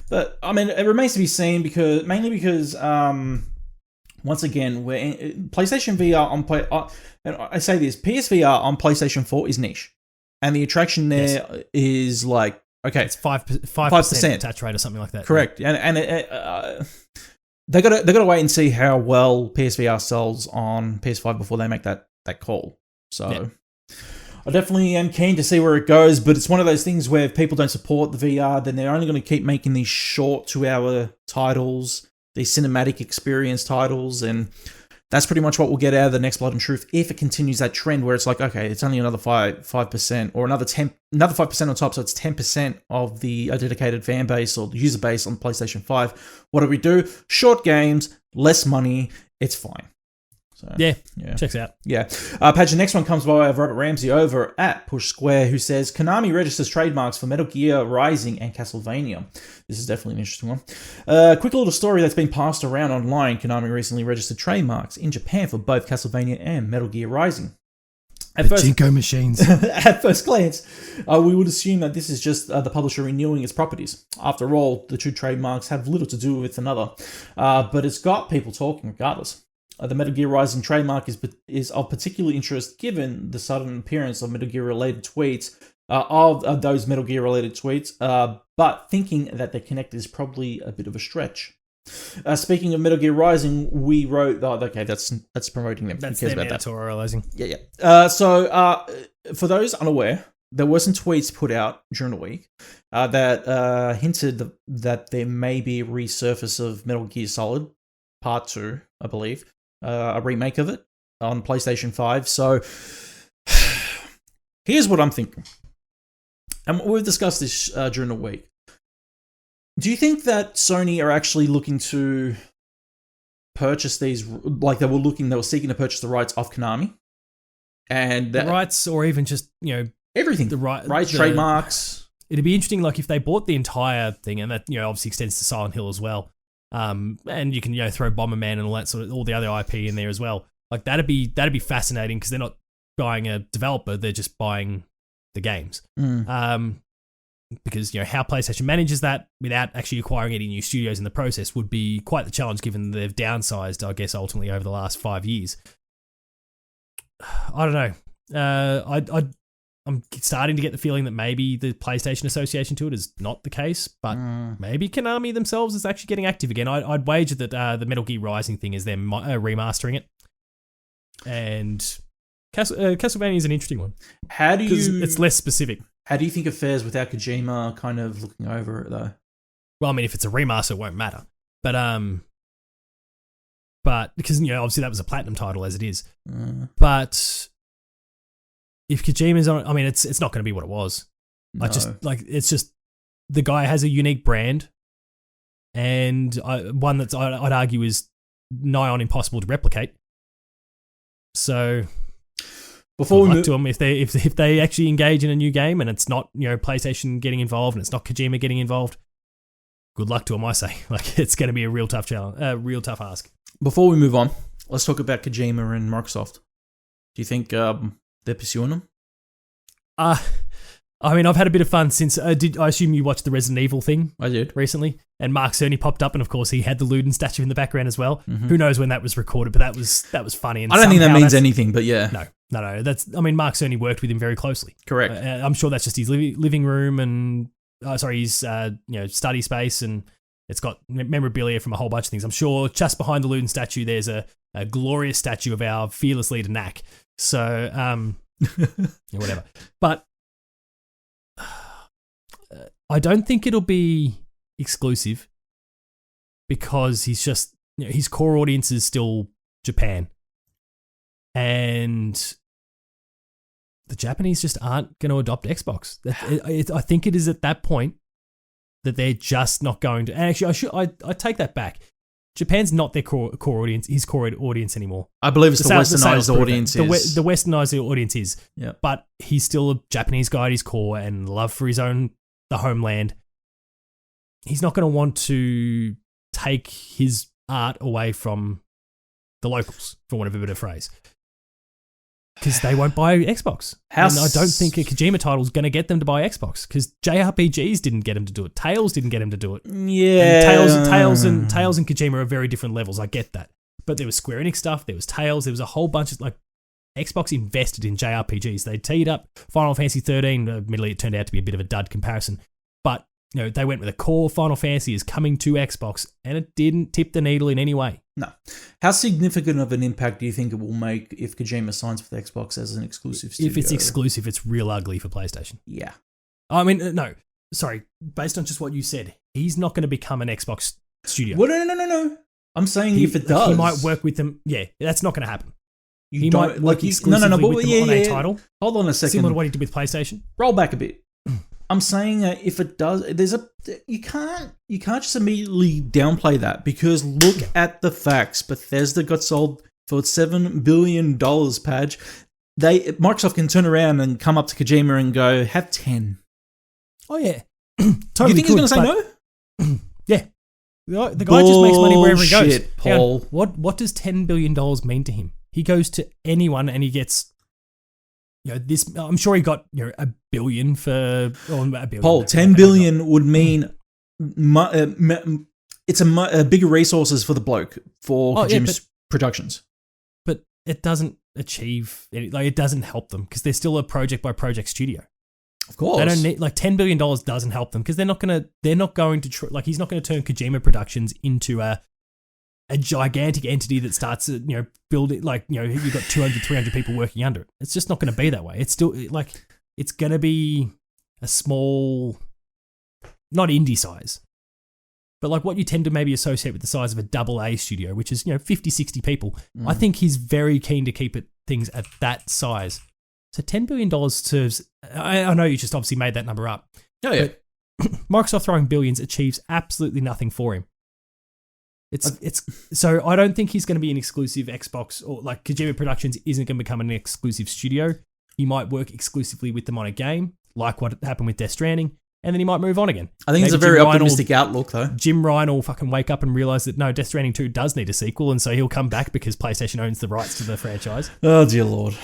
But I mean, it remains to be seen mainly because once again, PlayStation VR on and I say this, PSVR on PlayStation 4 is niche, and the attraction there is like, okay, it's 5% attach rate or something like that. Correct, yeah. and they gotta wait and see how well PSVR sells on PS5 before they make that call. So. Yeah. I definitely am keen to see where it goes, but it's one of those things where if people don't support the VR, then they're only going to keep making these short 2-hour titles, these cinematic experience titles, and that's pretty much what we'll get out of the next Blood and Truth if it continues that trend where it's like, okay, it's only another 5% or another 5% on top, so it's 10% of the dedicated fan base or the user base on PlayStation 5. What do? Short games, less money, it's fine. So, yeah, checks out. Yeah. Patch, the next one comes by way of Robert Ramsey over at Push Square, who says, Konami registers trademarks for Metal Gear Rising and Castlevania. This is definitely an interesting one. Quick little story that's been passed around online. Konami recently registered trademarks in Japan for both Castlevania and Metal Gear Rising. Pachinko machines. At first glance, we would assume that this is just the publisher renewing its properties. After all, the two trademarks have little to do with another. But it's got people talking regardless. The Metal Gear Rising trademark is of particular interest given the sudden appearance of Metal Gear-related tweets, of those Metal Gear-related tweets, but thinking that they're connected is probably a bit of a stretch. Speaking of Metal Gear Rising, we wrote... Oh, okay, that's promoting them. That's them editorializing. Yeah. So, for those unaware, there were some tweets put out during the week that hinted that there may be a resurface of Metal Gear Solid Part 2, I believe. A remake of it on PlayStation 5. So here's what I'm thinking. And we've discussed this during the week. Do you think that Sony are actually looking to purchase these, like they were seeking to purchase the rights of Konami? And the rights, or even just, everything. The rights, trademarks. It'd be interesting, like if they bought the entire thing, and that, obviously extends to Silent Hill as well. And you can throw Bomberman and all that sort of all the other IP in there as well. Like that'd be fascinating because they're not buying a developer; they're just buying the games. Because how PlayStation manages that without actually acquiring any new studios in the process would be quite the challenge, given they've downsized, I guess, ultimately over the last 5 years. I don't know. I'm starting to get the feeling that maybe the PlayStation association to it is not the case, but maybe Konami themselves is actually getting active again. I'd wager that the Metal Gear Rising thing is them remastering it. And Castlevania is an interesting one. How do you... It's less specific. How do you think it fares without Kojima kind of looking over it, though? Well, I mean, if it's a remaster, it won't matter. But because, obviously that was a platinum title as it is. But... if Kojima's on, I mean, it's not going to be what it was. No. It's just the guy has a unique brand, and one that's I'd argue is nigh on impossible to replicate. So, before we move to them, if they actually engage in a new game and it's not PlayStation getting involved and it's not Kojima getting involved, good luck to them. I say, it's going to be a real tough challenge, real tough ask. Before we move on, let's talk about Kojima and Microsoft. Do you think they're pursuing them? I mean, I've had a bit of fun since... I assume you watched the Resident Evil thing? I did. Recently. And Mark Cerny popped up, and of course he had the Luden statue in the background as well. Mm-hmm. Who knows when that was recorded, but that was funny. And I don't think that means anything, but yeah. No. Mark Cerny worked with him very closely. Correct. I'm sure that's just his living room and... his study space, and it's got memorabilia from a whole bunch of things. I'm sure just behind the Luden statue there's a glorious statue of our fearless leader, Knack. So... whatever. But I don't think it'll be exclusive because he's just, his core audience is still Japan. And the Japanese just aren't going to adopt Xbox. I think it is at that point that they're just not going to. And actually, I take that back. Japan's not their core audience, his core audience anymore. I believe it's the westernized audience. The westernized audience is. Yeah. But he's still a Japanese guy at his core and love for the homeland. He's not going to want to take his art away from the locals, for want of a better phrase. Because they won't buy Xbox. And I don't think a Kojima title is going to get them to buy Xbox. Because JRPGs didn't get him to do it. Tales didn't get him to do it. Yeah. And Tales and Kojima are very different levels. I get that. But there was Square Enix stuff. There was Tales. There was a whole bunch of like Xbox invested in JRPGs. They teed up Final Fantasy 13. Admittedly, it turned out to be a bit of a dud comparison. But they went with a core Final Fantasy is coming to Xbox, and it didn't tip the needle in any way. No. How significant of an impact do you think it will make if Kojima signs with Xbox as an exclusive studio? If it's exclusive, it's real ugly for PlayStation. Yeah. I mean, no. Sorry. Based on just what you said, he's not going to become an Xbox studio. Well, no. I'm saying if it does. He might work with them. Yeah, that's not going to happen. He might work exclusively with them on a title. Hold on a second. Similar to what he did with PlayStation. Roll back a bit. I'm saying that if it does, you can't just immediately downplay that, because look at the facts. Bethesda got sold for $7 billion, Padge. Microsoft can turn around and come up to Kojima and go, have 10. Oh yeah, totally. Do you think he's going to say no? Yeah, the guy just makes money wherever he goes. Paul. What does $10 billion mean to him? He goes to anyone and he gets. This. I'm sure he got $1 billion for $1 billion. Paul, $10 billion would mean it's a bigger resources for the bloke for Kojima's productions. But it doesn't achieve it doesn't help them, because they're still a project by project studio. Of course, they don't need $10 billion doesn't help them, because they're not going to he's not going to turn Kojima Productions into a gigantic entity that starts building you've got 200 300 people working under it. It's just not going to be that way. It's still it's going to be a small, not indie size, but like what you tend to maybe associate with the size of a AA studio, which is 50 60 people. I think he's very keen to keep things at that size. So $10 billion serves. I know you just obviously made that number up. Oh yeah. But Microsoft throwing billions achieves absolutely nothing for him. It's so I don't think he's going to be an exclusive Xbox, or like Kojima Productions isn't going to become an exclusive studio. He might work exclusively with them on a game, like what happened with Death Stranding, and then he might move on again. I think it's a very optimistic outlook, though. Jim Ryan will fucking wake up and realize that no, Death Stranding 2 does need a sequel, and so he'll come back because PlayStation owns the rights to the franchise. Oh dear Lord!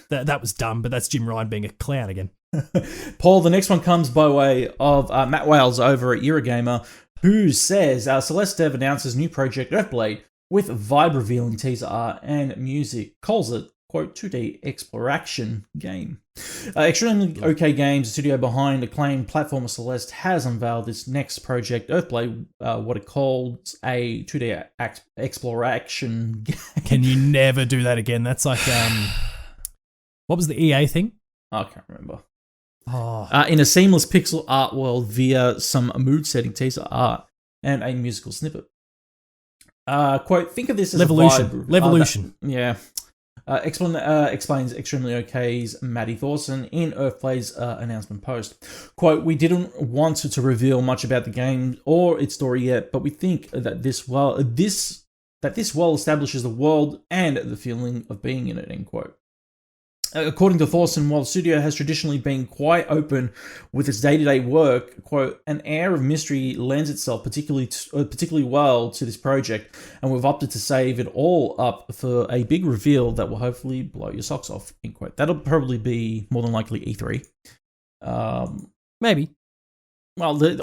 That was dumb, but that's Jim Ryan being a clown again. Paul, the next one comes by way of Matt Wales over at Eurogamer, who says Celeste Dev announces new project Earthblade with vibe revealing teaser art and music. Calls it, quote, 2D exploration game. Extremely OK Games, the studio behind acclaimed platformer Celeste, has unveiled its next project, Earthblade, what it calls a 2D exploration game. Can you never do that again? That's like, what was the EA thing? I can't remember. Oh. In a seamless pixel art world via some mood-setting teaser art and a musical snippet. Quote, think of this as Levolution. Levolution. Yeah. Explains Extremely OK's Matty Thorson in Earthblade's announcement post. Quote, we didn't want to reveal much about the game or its story yet, but we think that this well establishes the world and the feeling of being in it, end quote. According to Thorson, while the studio has traditionally been quite open with its day-to-day work, quote, an air of mystery lends itself particularly well to this project, and we've opted to save it all up for a big reveal that will hopefully blow your socks off, end quote. That'll probably be more than likely E3. Maybe. Well, it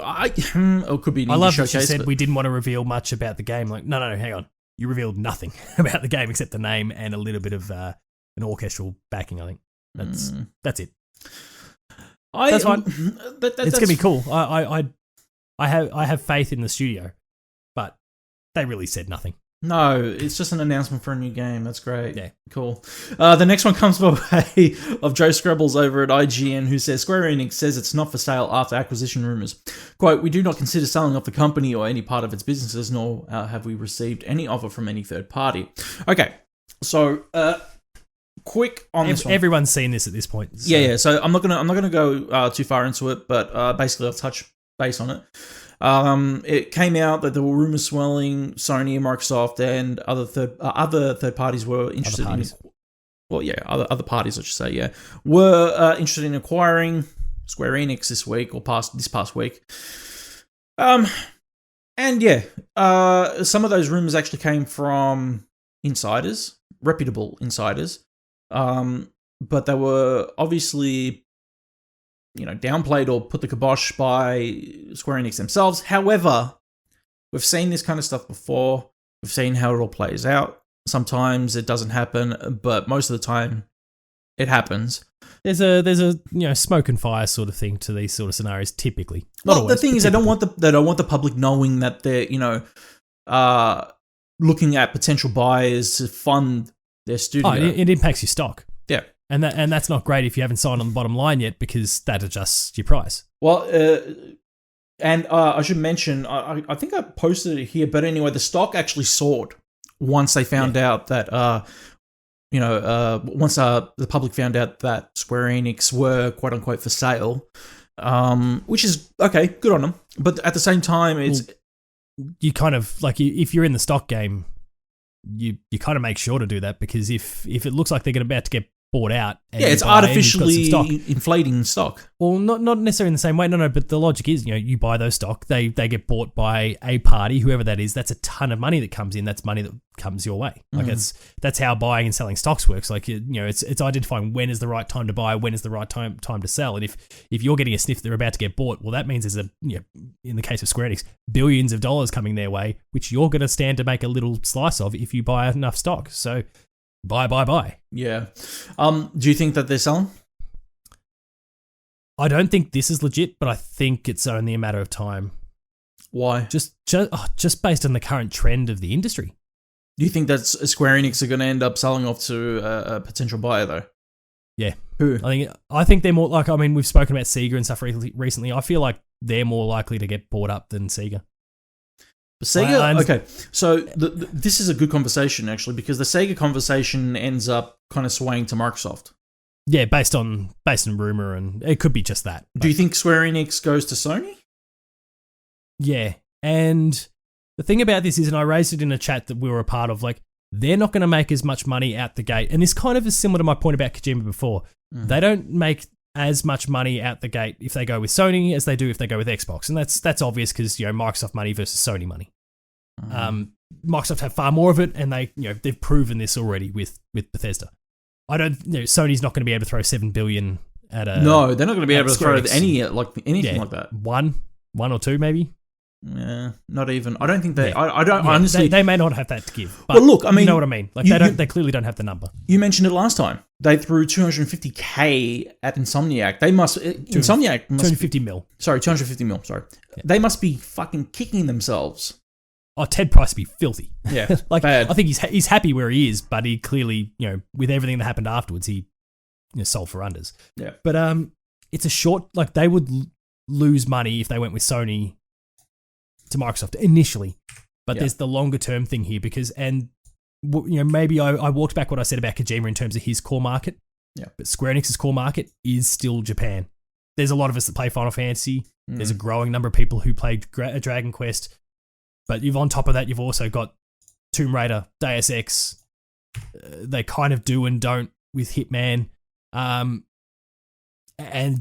could be an indie I love showcase, that you said we didn't want to reveal much about the game. Like, no, hang on. You revealed nothing about the game except the name and a little bit of an orchestral backing, I think. That's it. That's fine. It's gonna be cool. I have faith in the studio, but they really said nothing. No, it's just an announcement for a new game. That's great. Yeah, cool. The next one comes by way of Joe Scrabbles over at IGN, who says Square Enix says it's not for sale after acquisition rumors. Quote, we do not consider selling off the company or any part of its businesses, nor have we received any offer from any third party. Okay, so quick on this one. Everyone's seen this at this point. So. Yeah. So I'm not gonna go too far into it, but basically I'll touch base on it. It came out that there were rumors swirling Sony and Microsoft and other third parties were interested in. Well, yeah, other parties, I should say, yeah, were interested in acquiring Square Enix this week or this past week. And yeah, some of those rumors actually came from insiders, reputable insiders, but they were obviously, downplayed or put the kibosh by Square Enix themselves. However, we've seen this kind of stuff before. We've seen how it all plays out. Sometimes it doesn't happen, but most of the time it happens. There's a smoke and fire sort of thing to these sort of scenarios typically. Well, the thing is, they don't want the public knowing that they're looking at potential buyers to fund their studio. Oh, it impacts your stock. Yeah, and that's not great if you haven't signed on the bottom line yet, because that adjusts your price. Well, and I should mention, I think I posted it here, but anyway, the stock actually soared once they found out that once the public found out that Square Enix were quote unquote for sale, which is okay, good on them. But at the same time, you kind of like, if you're in the stock game, you kind of make sure to do that, because if it looks like they're about to get bought out, and it's artificially inflating stock. Well, not necessarily in the same way. No, but the logic is, you buy those stock, they get bought by a party, whoever that is. That's a ton of money that comes in. That's money that comes your way. Like that's how buying and selling stocks works. Like it's identifying when is the right time to buy, when is the right time to sell. And if you're getting a sniff they're about to get bought, well, that means there's in the case of Square Enix, billions of dollars coming their way, which you're going to stand to make a little slice of if you buy enough stock. So buy. Yeah. Do you think that they're selling? I don't think this is legit, but I think it's only a matter of time. Why? Just based on the current trend of the industry. Do you think that Square Enix are going to end up selling off to a potential buyer, though? Yeah. Who? I think they're more like, we've spoken about Sega and stuff recently. I feel like they're more likely to get bought up than Sega. Sega, okay, so this is a good conversation, actually, because the Sega conversation ends up kind of swaying to Microsoft. Yeah, based on rumor, and it could be just that. Do you think Square Enix goes to Sony? Yeah, and the thing about this is, and I raised it in a chat that we were a part of, like, they're not going to make as much money out the gate, and this kind of is similar to my point about Kojima before. They don't make as much money out the gate if they go with Sony as they do if they go with Xbox, and that's obvious because Microsoft money versus Sony money. Microsoft have far more of it, and they've proven this already with Bethesda. Sony's not going to be able to throw $7 billion at a. No, they're not going to be able to throw anything like that. One or two maybe. Yeah, not even. I don't think they. I don't honestly. They may not have that to give. But well, look, I mean, you know what I mean. Like they clearly don't have the number. You mentioned it last time. They threw $250K at Insomniac. They must. Insomniac must 250 mil. Sorry, 250 mil. Sorry, they must be fucking kicking themselves. Oh, Ted Price would be filthy. Yeah, like bad. I think he's happy where he is, but he clearly, with everything that happened afterwards, he sold for unders. Yeah, but it's a short. Like they would lose money if they went with Sony to Microsoft initially, but there's the longer term thing here because, and maybe I walked back what I said about Kojima in terms of his core market. Yeah, but Square Enix's core market is still Japan. There's a lot of us that play Final Fantasy. There's a growing number of people who play Dragon Quest. But on top of that, you've also got Tomb Raider, Deus Ex. They kind of do and don't with Hitman. And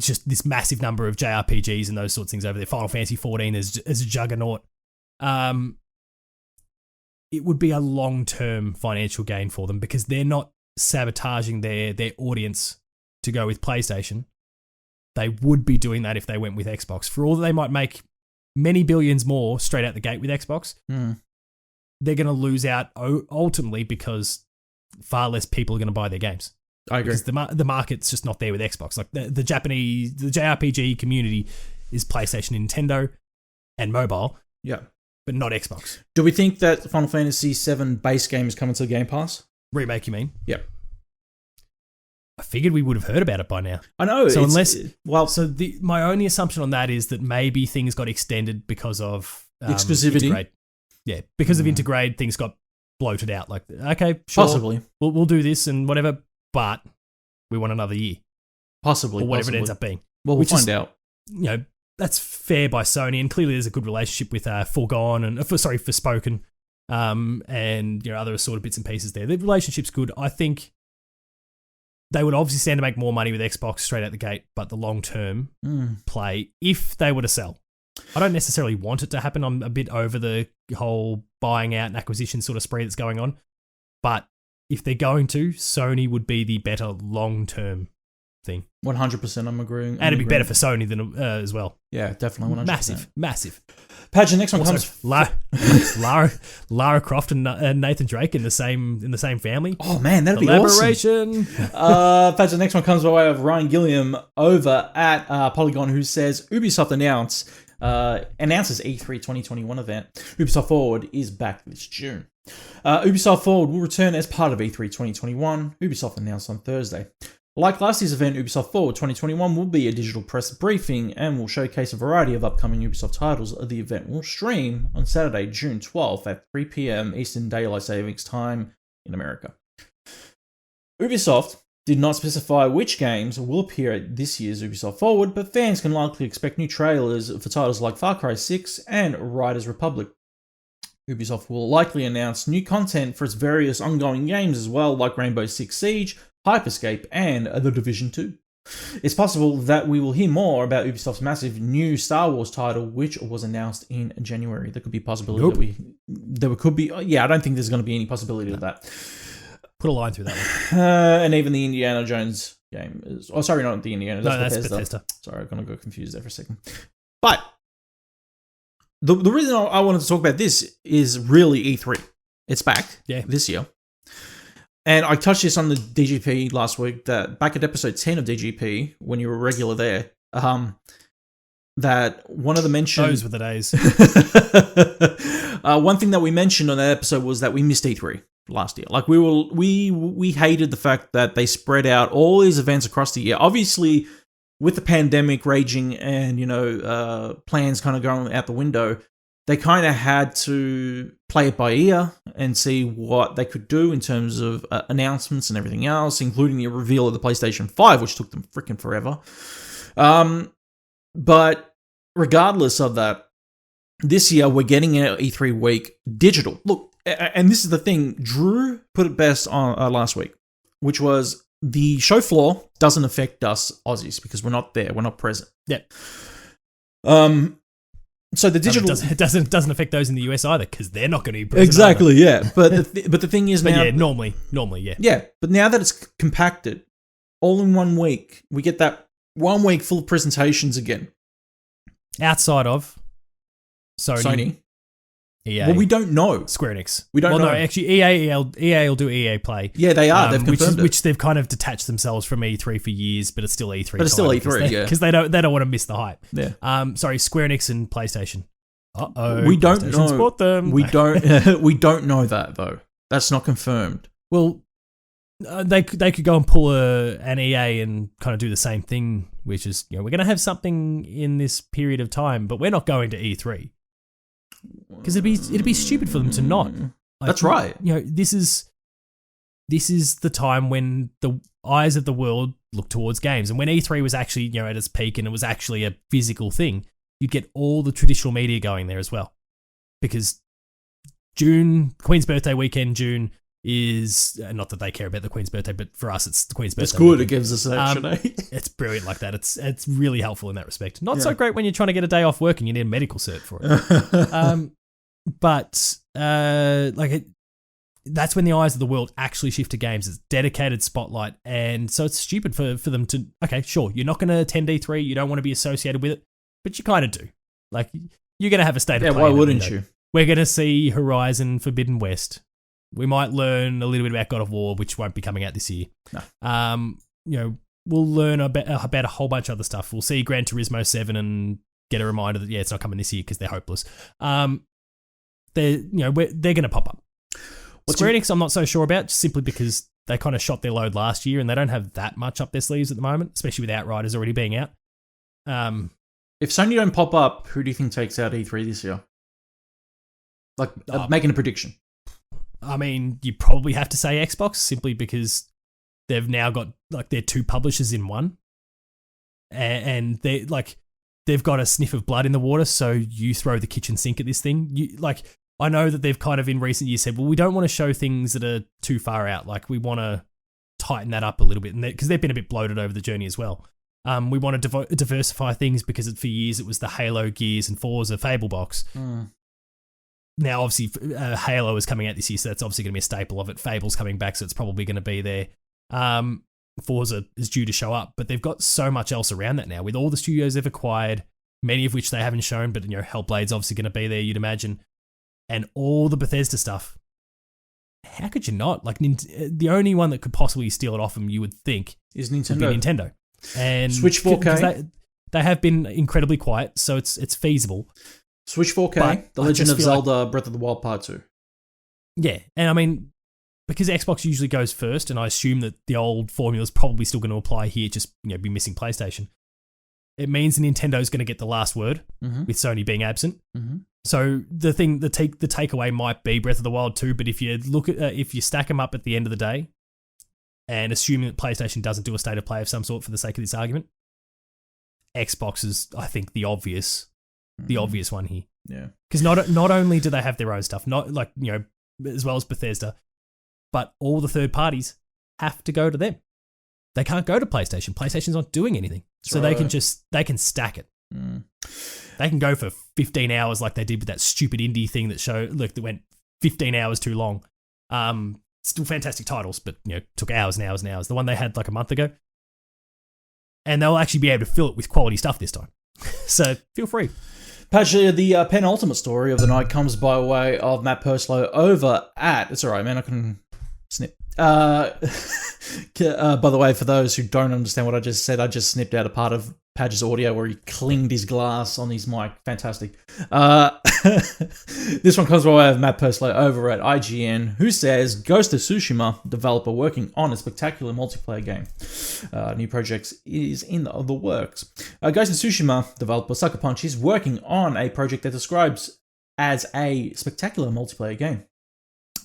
just this massive number of JRPGs and those sorts of things over there. Final Fantasy 14 as a juggernaut. It would be a long-term financial gain for them because they're not sabotaging their audience to go with PlayStation. They would be doing that if they went with Xbox. For all that they might make many billions more straight out the gate with Xbox, they're going to lose out ultimately because far less people are going to buy their games. I agree. Because the market's just not there with Xbox. Like the Japanese, the JRPG community is PlayStation, Nintendo, and mobile. Yeah. But not Xbox. Do we think that Final Fantasy VII base game is coming to the Game Pass? Remake, you mean? Yep. I figured we would have heard about it by now. I know. So my only assumption on that is that maybe things got extended because of exclusivity. Intergrade. Yeah, because of Intergrade, things got bloated out. Like, okay, sure, possibly we'll do this and whatever, but we want another year, possibly, or whatever it ends up being. Well, we'll find out. That's fair by Sony, and clearly there's a good relationship with Foregone and Forspoken, and other sort of bits and pieces there. The relationship's good. I think they would obviously stand to make more money with Xbox straight out the gate, but the long-term play, if they were to sell, I don't necessarily want it to happen. I'm a bit over the whole buying out and acquisition sort of spree that's going on. But if they're going to, Sony would be the better long-term thing. 100%, I'm agreeing. And it'd be better for Sony than as well. Yeah, definitely 100%. Massive. Patch, the next one comes. Lara Croft and Nathan Drake in the same family. Oh man, that'd be awesome. Patch, the next one comes by way of Ryan Gilliam over at Polygon, who says Ubisoft announces E3 2021 event. Ubisoft Forward is back this June. Ubisoft Forward will return as part of E3 2021. Ubisoft announced on Thursday. Like last year's event, Ubisoft Forward 2021 will be a digital press briefing and will showcase a variety of upcoming Ubisoft titles. The event will stream on Saturday, June 12th at 3 p.m. Eastern Daylight Savings Time in America. Ubisoft did not specify which games will appear at this year's Ubisoft Forward, but fans can likely expect new trailers for titles like Far Cry 6 and Riders Republic. Ubisoft will likely announce new content for its various ongoing games as well, like Rainbow Six Siege, Hyperscape, and The Division 2. It's possible that we will hear more about Ubisoft's massive new Star Wars title, which was announced in January. There could be a possibility there could be. Yeah, I don't think there's going to be any possibility of that. Put a line through that one. And even the Indiana Jones game is. Oh, sorry, not the Indiana. That's Bethesda. Sorry, I'm going to go confused there for a second. But the reason I wanted to talk about this is really E3. It's back this year. And I touched this on the DGP last week, that back at episode 10 of DGP, when you were regular there, that one of the mentions... Those were the days. One thing that we mentioned on that episode was that we missed E3 last year. Like, we hated the fact that they spread out all these events across the year. Obviously, with the pandemic raging and, plans kind of going out the window, they kind of had to play it by ear and see what they could do in terms of announcements and everything else, including the reveal of the PlayStation 5, which took them freaking forever. But regardless of that, this year we're getting an E3 week digital. Look, and this is the thing, Drew put it best on last week, which was the show floor doesn't affect us Aussies because we're not there, we're not present. Yeah. So the digital it doesn't affect those in the US either because they're not going to be present exactly either. Yeah. But the thing is now, yeah, normally yeah. But now that it's compacted, all in 1 week, we get that 1 week full of presentations again. Outside of Sony, EA. Well, we don't know. Square Enix. We don't know. No, actually, EA will do EA Play. Yeah, they are. They've confirmed it. Which they've kind of detached themselves from E3 for years, but it's still E3. But it's still E3, yeah. Because they don't want to miss the hype. Yeah. Sorry, Square Enix and PlayStation. We don't know. Sport them. We don't know that though. That's not confirmed. Well, they could go and pull an EA and kind of do the same thing, which is we're going to have something in this period of time, but we're not going to E3. Because it'd be stupid for them to not. That's right. This is the time when the eyes of the world look towards games, and when E3 was actually at its peak and it was actually a physical thing, you'd get all the traditional media going there as well. Because June, Queen's birthday weekend, June is not that they care about the Queen's birthday, but for us it's the Queen's birthday. It's good. Weekend. It gives us an extra day. It's brilliant like that. It's really helpful in that respect. Not so great when you're trying to get a day off work and you need a medical cert for it. That's when the eyes of the world actually shift to games. It's dedicated spotlight, and so it's stupid for them to. Okay, sure, you're not going to attend E3. You don't want to be associated with it, but you kind of do. Like you're going to have a state of play. Yeah, why wouldn't you? We're going to see Horizon Forbidden West. We might learn a little bit about God of War, which won't be coming out this year. No. We'll learn about a whole bunch of other stuff. We'll see Gran Turismo 7 and get a reminder that it's not coming this year because they're hopeless. They're going to pop up. Square Enix, I'm not so sure about, simply because they kind of shot their load last year and they don't have that much up their sleeves at the moment, especially with Outriders already being out. If Sony don't pop up, who do you think takes out E3 this year? Like, making a prediction. I mean, you probably have to say Xbox, simply because they've now got their two publishers in one, and they've got a sniff of blood in the water. So you throw the kitchen sink at this thing. I know that they've kind of in recent years said, well, we don't want to show things that are too far out. Like we want to tighten that up a little bit, and because they've been a bit bloated over the journey as well. We want to diversify things because for years it was the Halo, Gears, and Forza Fable box. Now, obviously, Halo is coming out this year, so that's obviously going to be a staple of it. Fable's coming back, so it's probably going to be there. Forza is due to show up, but they've got so much else around that now with all the studios they've acquired, many of which they haven't shown, but Hellblade's obviously going to be there, you'd imagine, and all the Bethesda stuff. How could you not? Like, the only one that could possibly steal it off them, you would think, is Nintendo. Would be Nintendo. And Switch 4K. They have been incredibly quiet, so it's feasible. Switch 4K, But The Legend of Zelda Breath of the Wild Part 2. Yeah, and I mean, because Xbox usually goes first, and I assume that the old formula is probably still going to apply here, just be missing PlayStation. It means Nintendo's going to get the last word, with Sony being absent. So the takeaway might be Breath of the Wild 2, but if you look at if you stack them up at the end of the day, and assuming that PlayStation doesn't do a state of play of some sort for the sake of this argument, Xbox is, I think, the obvious one here. Yeah, because not only do they have their own stuff, not like as well as Bethesda, but all the third parties have to go to them. They can't go to PlayStation. PlayStation's not doing anything, so they can stack it. They can go for 15 hours like they did with that stupid indie thing that went 15 hours too long. Still fantastic titles, but took hours and hours and hours. The one they had like a month ago, and they'll actually be able to fill it with quality stuff this time. So feel free. Patch, the penultimate story of the night comes by way of Matt Purslow over at... It's all right, man. I can snip. By the way, for those who don't understand what I just said, I just snipped out a part of Padge's audio where he clinged his glass on his mic. Fantastic. This one comes by way of Matt Purslow over at IGN, who says Ghost of Tsushima developer working on a spectacular multiplayer game. New projects is in the works. Ghost of Tsushima developer Sucker Punch is working on a project that describes as a spectacular multiplayer game.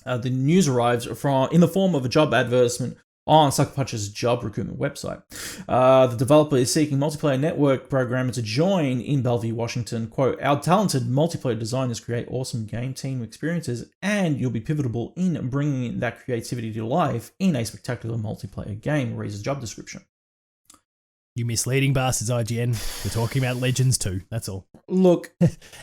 The news arrives in the form of a job advertisement on Sucker Punch's job recruitment website. The developer is seeking multiplayer network programmer to join in Bellevue, Washington. Quote, our talented multiplayer designers create awesome game team experiences, and you'll be pivotal in bringing that creativity to life in a spectacular multiplayer game, reads the job description. You misleading bastards, IGN. We're talking about Legends 2, that's all. Look.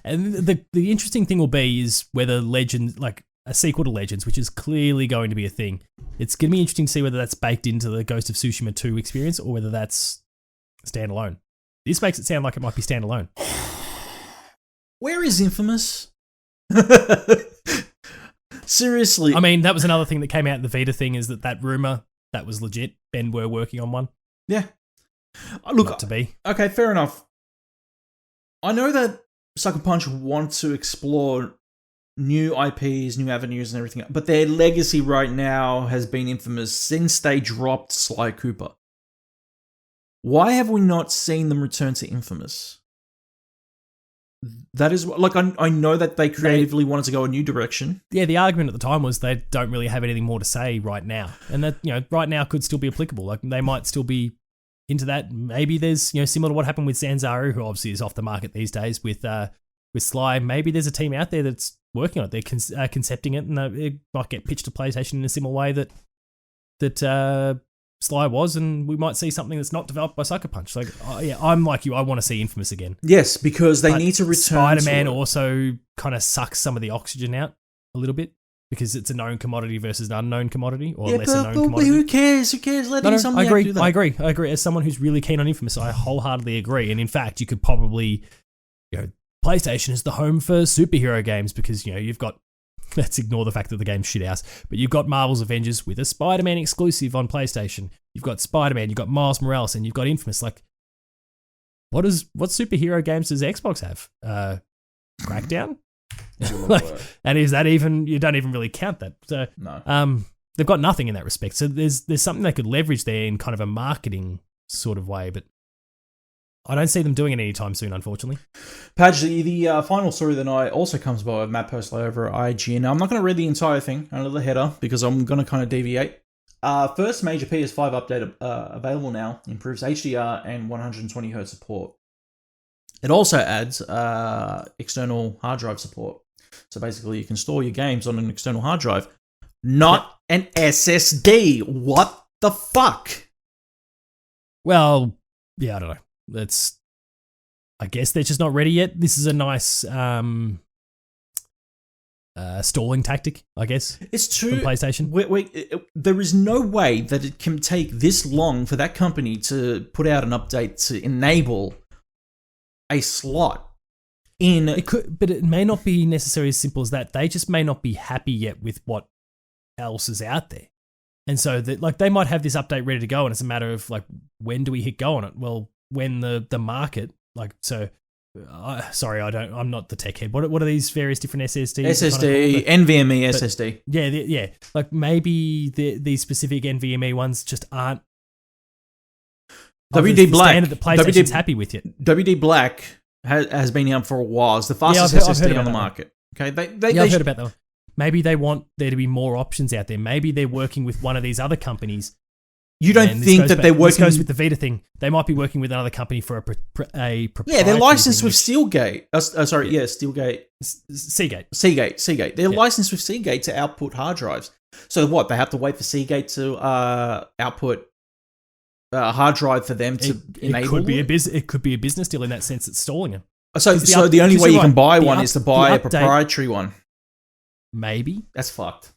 And the interesting thing will be is whether Legends, like a sequel to Legends, which is clearly going to be a thing. It's going to be interesting to see whether that's baked into the Ghost of Tsushima 2 experience or whether that's standalone. This makes it sound like it might be standalone. Where is Infamous? Seriously. I mean, that was another thing that came out in the Vita thing, is that rumor, that was legit. Ben were working on one. Yeah. Look, not to be. Okay, fair enough. I know that Sucker Punch want to explore new IPs, new avenues and everything, but their legacy right now has been Infamous since they dropped Sly Cooper. Why have we not seen them return to Infamous? That is, like, I know that they creatively wanted to go a new direction. Yeah, the argument at the time was they don't really have anything more to say right now. And that, right now could still be applicable. Like, they might still be into that. Maybe there's, similar to what happened with Sanzaru, who obviously is off the market these days with Sly. Maybe there's a team out there that's working on it. They're concepting it, and it might get pitched to PlayStation in a similar way that Sly was, and we might see something that's not developed by Sucker Punch. Like, I'm like you. I want to see Infamous again. Yes, because they need to return. Spider-Man also kind of sucks some of the oxygen out a little bit because it's a known commodity versus an unknown commodity, or lesser known commodity. Who cares? Who cares? Let somebody do that. I agree. As someone who's really keen on Infamous, I wholeheartedly agree. And in fact, you could probably, PlayStation is the home for superhero games because, you've got, let's ignore the fact that the game's shit house, but you've got Marvel's Avengers with a Spider-Man exclusive on PlayStation. You've got Spider-Man, you've got Miles Morales, and you've got Infamous. Like, what superhero games does Xbox have? Crackdown? And is that even, you don't even really count that. So, no. They've got nothing in that respect. So there's something they could leverage there in kind of a marketing sort of way, but I don't see them doing it anytime soon, unfortunately. Padge, the final story of the night also comes by Matt Purslow over at IGN. Now, I'm not going to read the entire thing, only the header, because I'm going to kind of deviate. First major PS5 update available now, improves HDR and 120Hz support. It also adds external hard drive support. So basically, you can store your games on an external hard drive, not an SSD. What the fuck? Well, yeah, I don't know. I guess they're just not ready yet. This is a nice stalling tactic, I guess. It's true. From PlayStation. There is no way that it can take this long for that company to put out an update to enable a slot in. It could, but it may not be necessarily as simple as that. They just may not be happy yet with what else is out there. And so that they might have this update ready to go, and it's a matter of when do we hit go on it? Well, when the market sorry, I'm not the tech head. What are these various different SSDs? SSD, NVMe SSD. Yeah. Maybe these specific NVMe ones just aren't WD Black that PlayStation's happy with yet. WD Black has been out for a while. It's the fastest SSD on the market. Okay, I've heard about that one. Maybe they want there to be more options out there. Maybe they're working with one of these other companies. You don't think that they're working... This goes with the Vita thing. They might be working with another company for a proprietary... Yeah, they're licensed with Steelgate. Steelgate. Seagate. They're licensed with Seagate to output hard drives. So what? They have to wait for Seagate to output a hard drive for them to enable it could be a business deal in that sense. It's stalling them. So the only way you can buy one is to buy a proprietary one. Maybe. That's fucked.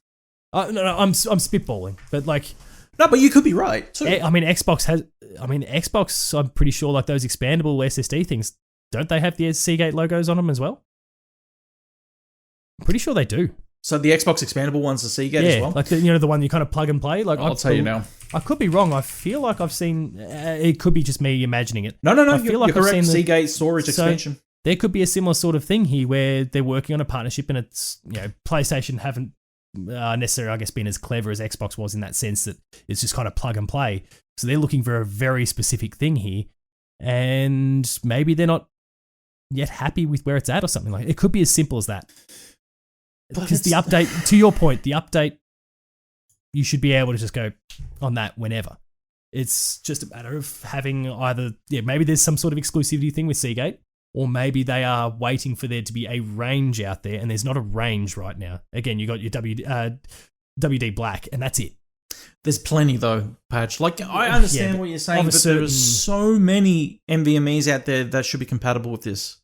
No, I'm spitballing, but no, but you could be right too. I mean, Xbox. I'm pretty sure those expandable SSD things, don't they have the Seagate logos on them as well? I'm pretty sure they do. So the Xbox expandable ones are Seagate as well. The one you kind of plug and play. I'll tell you now. I could be wrong. I feel like I've seen. It could be just me imagining it. No. You're correct. Seagate storage expansion. There could be a similar sort of thing here where they're working on a partnership, and it's PlayStation haven't necessarily, I guess, been as clever as Xbox was in that sense that it's just kind of plug and play. So they're looking for a very specific thing here, and maybe they're not yet happy with where it's at or something like that. It could be as simple as that. Because the update, to your point, the update, you should be able to just go on that whenever. It's just a matter of having either, maybe there's some sort of exclusivity thing with Seagate, or maybe they are waiting for there to be a range out there, and there's not a range right now. Again, you got your WD Black, and that's it. There's plenty though, Patch. I understand what you're saying, but there are so many NVMEs out there that should be compatible with this.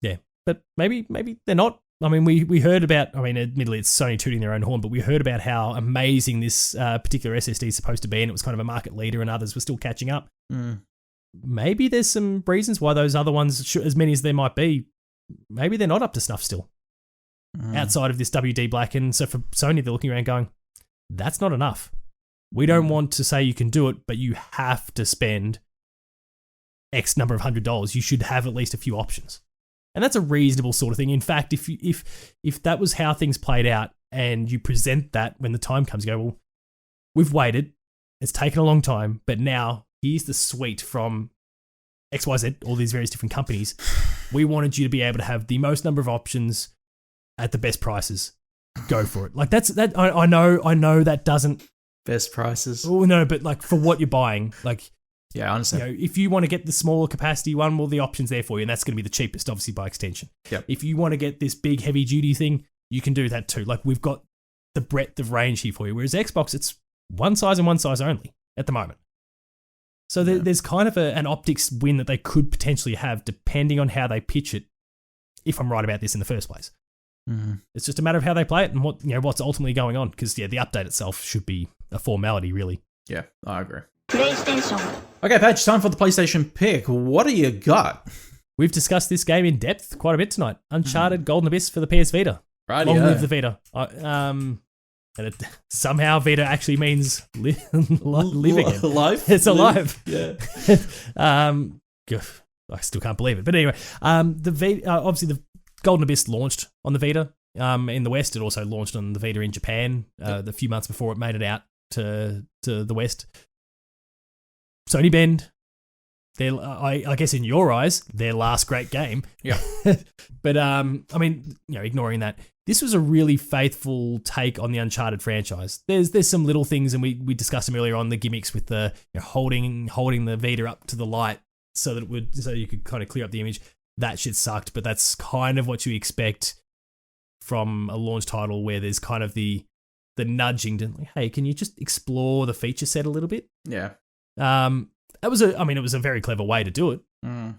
Yeah, but maybe they're not. I mean, we heard about, admittedly it's Sony tooting their own horn, but we heard about how amazing this particular SSD is supposed to be, and it was kind of a market leader, and others were still catching up. Mm. Maybe there's some reasons why those other ones, as many as there might be, maybe they're not up to snuff still. Outside of this WD Black. And so for Sony, they're looking around going, that's not enough. We don't want to say you can do it, but you have to spend X number of $100. You should have at least a few options. And that's a reasonable sort of thing. In fact, if that was how things played out and you present that when the time comes, you go, well, we've waited. It's taken a long time, but now here's the suite from XYZ, all these various different companies. We wanted you to be able to have the most number of options at the best prices. Go for it. I know that doesn't best prices. Oh no, but for what you're buying, yeah, I understand. If you want to get the smaller capacity one, well, the option's there for you, and that's going to be the cheapest, obviously, by extension. Yep. If you want to get this big, heavy-duty thing, you can do that too. We've got the breadth of range here for you, whereas Xbox, it's one size and one size only at the moment. So there's kind of an optics win that they could potentially have, depending on how they pitch it, if I'm right about this in the first place. Mm-hmm. It's just a matter of how they play it and what's ultimately going on, because, the update itself should be a formality, really. Yeah, I agree. PlayStation. Okay, Patch, time for the PlayStation pick. What do you got? We've discussed this game in depth quite a bit tonight. Uncharted Golden Abyss for the PS Vita. Right, Long live the Vita. And somehow Vita actually means living it. Alive? It's alive. Yeah. I still can't believe it. But anyway, the Vita, obviously the Golden Abyss launched on the Vita. In the West, it also launched on the Vita in Japan the few months before it made it out to the West. Sony Bend, I guess in your eyes, their last great game. Yeah. But ignoring that, this was a really faithful take on the Uncharted franchise. There's some little things, and we discussed them earlier on, the gimmicks with the holding the Vita up to the light so you could kind of clear up the image. That shit sucked, but that's kind of what you expect from a launch title where there's kind of the nudging to, hey, can you just explore the feature set a little bit? Yeah. That was it was a very clever way to do it,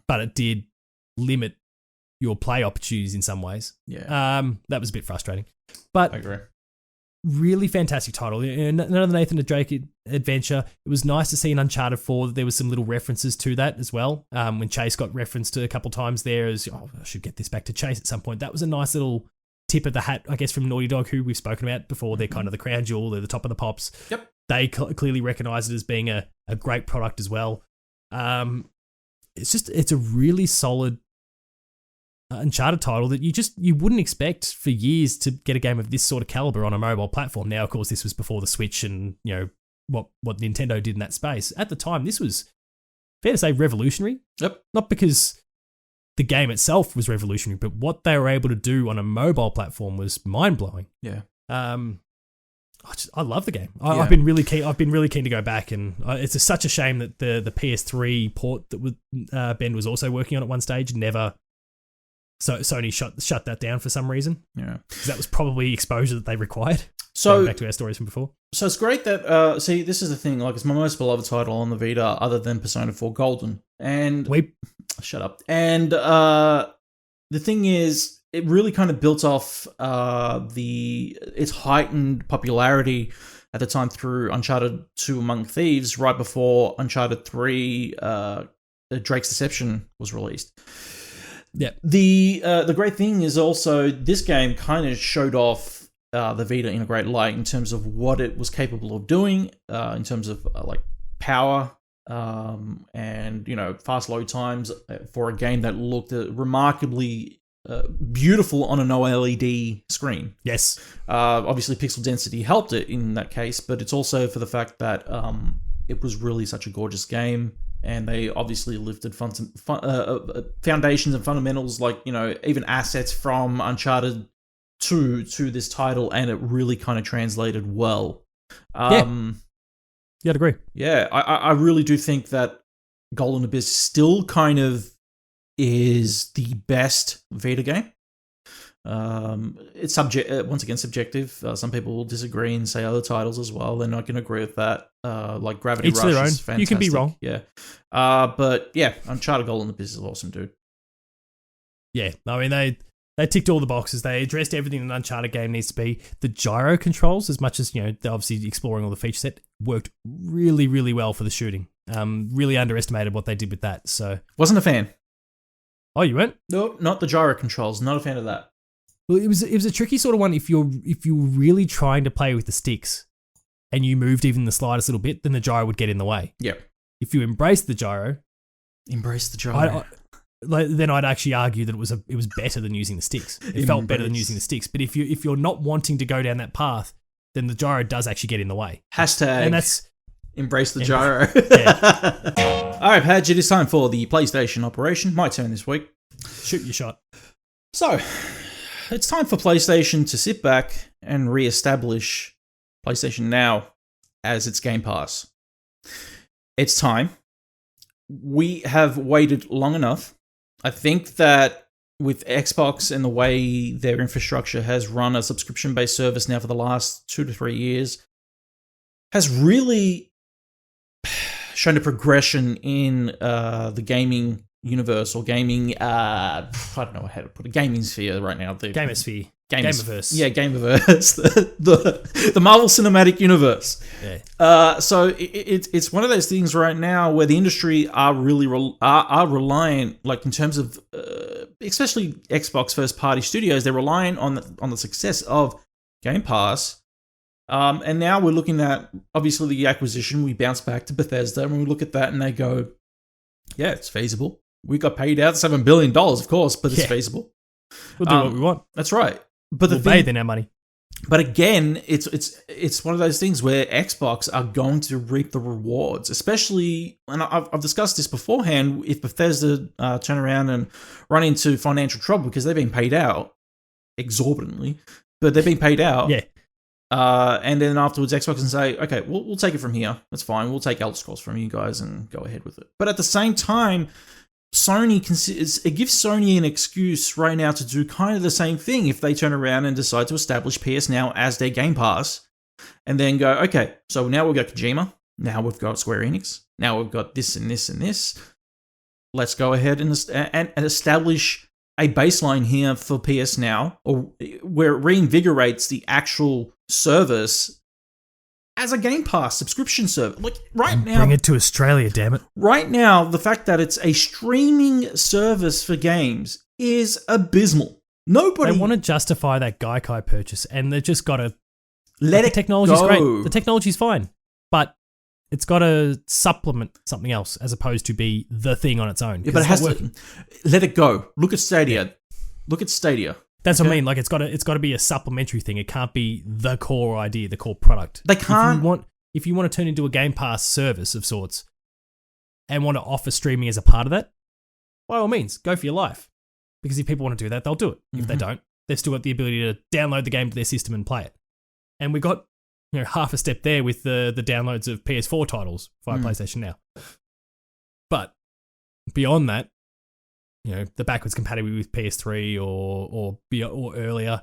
but it did limit your play opportunities in some ways. Yeah. That was a bit frustrating. But I agree. really fantastic title. Another Nathan Drake adventure. It was nice to see in Uncharted 4 that there was some little references to that as well. When Chase got referenced to a couple times there as, I should get this back to Chase at some point. That was a nice little tip of the hat, I guess, from Naughty Dog, who we've spoken about before. They're kind of the crown jewel. They're the top of the pops. Yep. They clearly recognize it as being a great product as well. It's a really solid Uncharted title that you wouldn't expect for years to get a game of this sort of caliber on a mobile platform. Now, of course, this was before the Switch and, what Nintendo did in that space. At the time, this was, fair to say, revolutionary. Yep. Not because the game itself was revolutionary, but what they were able to do on a mobile platform was mind-blowing. Yeah. I love the game. I've been really keen. I've been really keen to go back, and it's such a shame that the PS3 port that Ben was also working on at one stage never. So Sony shut that down for some reason. Yeah, because that was probably exposure that they required. So going back to our stories from before. So it's great that see, this is the thing. Like, it's my most beloved title on the Vita, other than Persona 4 Golden. And shut up. And the thing is, it really kind of built off its heightened popularity at the time through Uncharted 2 Among Thieves, right before Uncharted 3 Drake's Deception was released. Yeah. The great thing is also this game kind of showed off the Vita in a great light in terms of what it was capable of doing, in terms of like power and fast load times for a game that looked remarkably beautiful on an OLED screen. Yes. Obviously, pixel density helped it in that case, but it's also for the fact that it was really such a gorgeous game. And they obviously lifted foundations and fundamentals, like, even assets from Uncharted 2 to this title, and it really kind of translated well. Yeah, I'd agree. Yeah, I really do think that Golden Abyss still kind of is the best Vita game. It's once again subjective. Some people will disagree and say other titles as well. They're not going to agree with that. Like Gravity Rush is fantastic. You can be wrong. Yeah. But yeah, Uncharted Golden Abyss is awesome, dude. Yeah, I mean they ticked all the boxes. They addressed everything an Uncharted game needs to be. The gyro controls, as much as they're obviously exploring all the feature set, worked really, really well for the shooting. Really underestimated what they did with that. So wasn't a fan. Oh, you weren't? No, not the gyro controls. Not a fan of that. Well, it was a tricky sort of one. If you're really trying to play with the sticks, and you moved even the slightest little bit, then the gyro would get in the way. Yep. If you embraced the gyro, then I'd actually argue that it was better than using the sticks. It felt better than using the sticks. But if you're not wanting to go down that path, then the gyro does actually get in the way. Hashtag. And that's embrace the gyro. Yeah. All right, Padge, it is time for the PlayStation operation. My turn this week. Shoot your shot. So, it's time for PlayStation to sit back and re-establish PlayStation Now as its Game Pass. It's time. We have waited long enough. I think that with Xbox and the way their infrastructure has run a subscription-based service now for the last 2 to 3 years, has really shown a progression in the gaming universe or gaming, I don't know how to put it, gaming sphere right now. The Gamosphere. Gameverse. Yeah, Gameverse. the Marvel Cinematic Universe. Yeah. So it's one of those things right now where the industry are really reliant, like in terms of, especially Xbox first party studios, they're reliant on the success of Game Pass. And now we're looking at, obviously, the acquisition. We bounce back to Bethesda and we look at that and they go, yeah, it's feasible. We got paid out $7 billion, of course, but it's feasible. We'll do what we want. That's right. But we'll pay them our money. But again, it's one of those things where Xbox are going to reap the rewards, especially, and I've discussed this beforehand, if Bethesda turn around and run into financial trouble because they've been paid out exorbitantly, but they've been paid out. Yeah. And then afterwards, Xbox can say, okay, we'll take it from here. That's fine. We'll take Elder Scrolls from you guys and go ahead with it. But at the same time, it gives Sony an excuse right now to do kind of the same thing if they turn around and decide to establish PS Now as their Game Pass and then go, okay, so now we've got Kojima, now we've got Square Enix, Now we've got this and this and this. Let's go ahead and establish a baseline here for PS Now, or where it reinvigorates the actual service as a Game Pass subscription service. Like now, bring it to Australia, damn it. Right now, the fact that it's a streaming service for games is abysmal. Nobody... They want to justify that Gaikai purchase, and they've just got to... Let it technology's go. Great. The technology's fine, but it's got to supplement something else as opposed to be the thing on its own. Yeah, but it has to... Let it go. Look at Stadia. Yeah. Look at Stadia. That's what I mean. Like it's got to be a supplementary thing. It can't be the core idea, the core product. They can't... If you want to turn into a Game Pass service of sorts and want to offer streaming as a part of that, by all means, go for your life. Because if people want to do that, they'll do it. If they don't, they've still got the ability to download the game to their system and play it. And we got half a step there with the downloads of PS4 titles via PlayStation Now. But beyond that, the backwards compatibility with PS3 or earlier,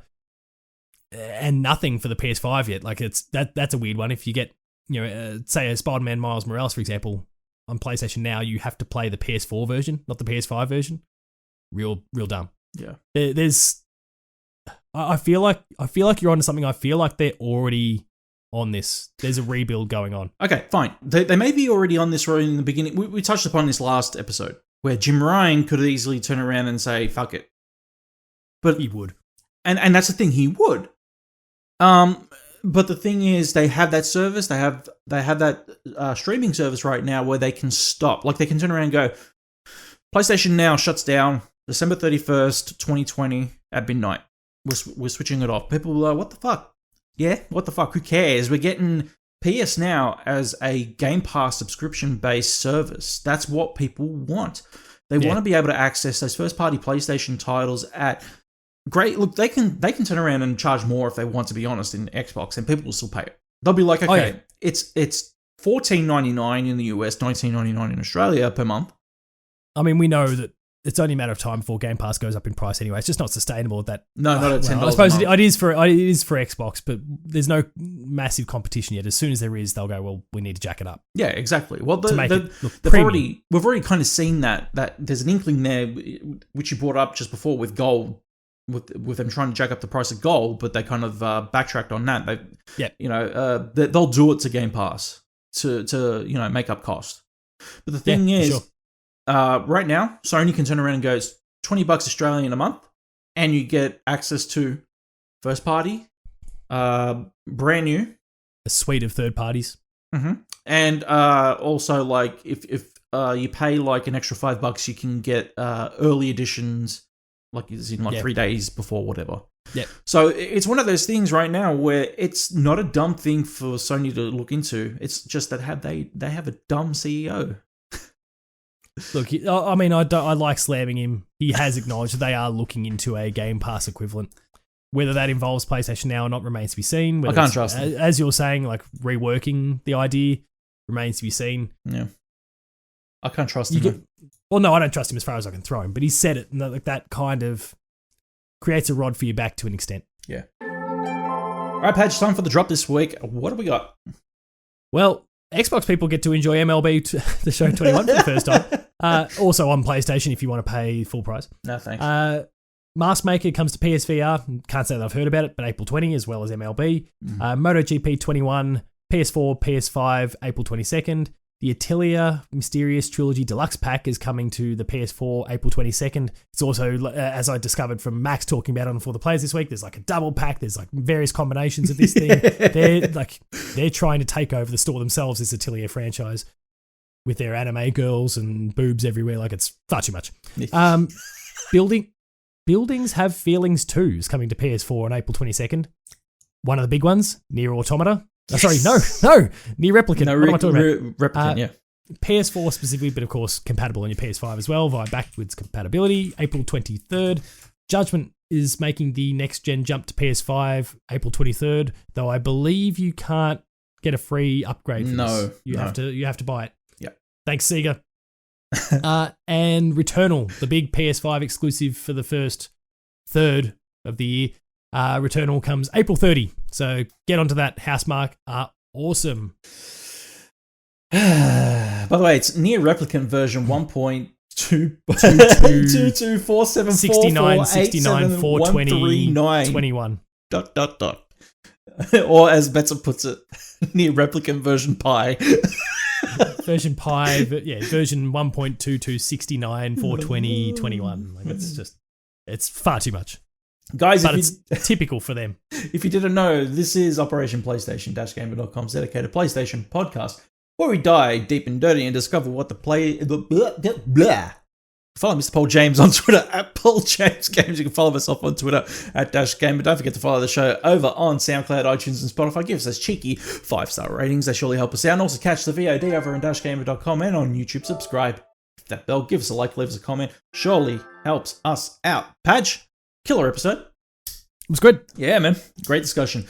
and nothing for the PS5 yet. Like that's a weird one. If you get say a Spider-Man Miles Morales, for example, on PlayStation Now, you have to play the PS4 version, not the PS5 version. Real dumb. Yeah. I feel like you're onto something. I feel like they're already on this. There's a rebuild going on. Okay, fine. They may be already on this right in the beginning. We touched upon this last episode where Jim Ryan could easily turn around and say, fuck it. But he would. And that's the thing, he would. But the thing is, they have that service. They have that streaming service right now where they can stop. Like they can turn around and go, PlayStation Now shuts down December 31st, 2020 at midnight. We're switching it off. People are like, what the fuck? Yeah, what the fuck? Who cares? We're getting PS Now as a Game Pass subscription-based service. That's what people want. They want to be able to access those first-party PlayStation titles at great. Look, they can turn around and charge more if they want, to be honest, in Xbox, and people will still pay it. They'll be like, okay, it's $14.99 in the US, $19.99 in Australia per month. I mean, we know that it's only a matter of time before Game Pass goes up in price anyway. It's just not sustainable at that. No, not at $10. I suppose it is for Xbox, but there's no massive competition yet. As soon as there is, they'll go, well, we need to jack it up. Yeah, exactly. Well, we've already kind of seen that there's an inkling there, which you brought up just before with gold, with them trying to jack up the price of gold, but they kind of backtracked on that. They'll do it to Game Pass to make up cost. But the thing is. Sure. Right now, Sony can turn around and go, it's $20 Australian a month, and you get access to first party, brand new, a suite of third parties, and also like if you pay like an extra $5, you can get early editions, like is in 3 days before whatever. Yeah. So it's one of those things right now where it's not a dumb thing for Sony to look into. It's just that they have a dumb CEO. Look, I mean, I like slamming him. He has acknowledged that they are looking into a Game Pass equivalent. Whether that involves PlayStation Now or not remains to be seen. I can't trust him. As you're saying, like reworking the idea remains to be seen. Yeah. I can't trust him. Well, no, I don't trust him as far as I can throw him, but he said it, and that kind of creates a rod for your back to an extent. Yeah. All right, Patch, time for the drop this week. What do we got? Well, Xbox people get to enjoy MLB The Show 21 for the first time. Also on PlayStation if you want to pay full price. No, thanks. Mask Maker comes to PSVR. Can't say that I've heard about it, but April 20 as well as MLB. MotoGP 21, PS4, PS5, April 22nd. The Atelier Mysterious Trilogy Deluxe Pack is coming to the PS4 April 22nd. It's also, as I discovered from Max talking about it on For the Players this week, there's like a double pack. There's like various combinations of this thing. They're trying to take over the store themselves, this Atelier franchise, with their anime girls and boobs everywhere. Like it's far too much. Buildings Have Feelings 2 is coming to PS4 on April 22nd. One of the big ones, Nier Automata. Yes. Sorry, no, Nier Replicant. No, what am I talking about? Replicant, yeah. PS4 specifically, but of course compatible on your PS5 as well via backwards compatibility. April 23rd. Judgment is making the next gen jump to PS5 April 23rd, though I believe you can't get a free upgrade for this. You have to buy it. Yeah. Thanks, Sega. And Returnal, the big PS5 exclusive for the first third of the year. Returnal comes April 30. So get onto that. Housemarque are awesome. By the way, it's near replicant version 1.2. 69, 69, 420, 21. ... Or as Betzer puts it, near replicant version pi. Version pi, version 1.22, 69, 420, 21. Like it's far too much. Guys, but it's typical for them. If you didn't know, this is Operation PlayStation-Gamer.com's dedicated PlayStation podcast, where we dive deep and dirty and discover what the Follow Mr. Paul James on Twitter at Paul James Games. You can follow myself on Twitter at @DashGamer. Don't forget to follow the show over on SoundCloud, iTunes, and Spotify. Give us those cheeky 5-star ratings. They surely help us out. And also catch the VOD over on DashGamer.com and on YouTube. Subscribe. Hit that bell. Give us a like. Leave us a comment. Surely helps us out. Padge, killer episode. It was good. Yeah, man. Great discussion.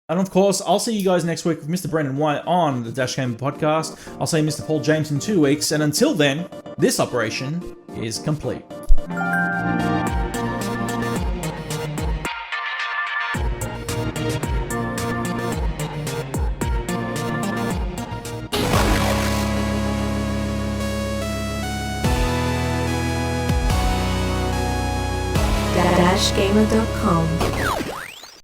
And of course, I'll see you guys next week with Mr. Brendan White on the Dash Gamer podcast. I'll see Mr. Paul James in 2 weeks. And until then, this operation is complete. DashGamer.com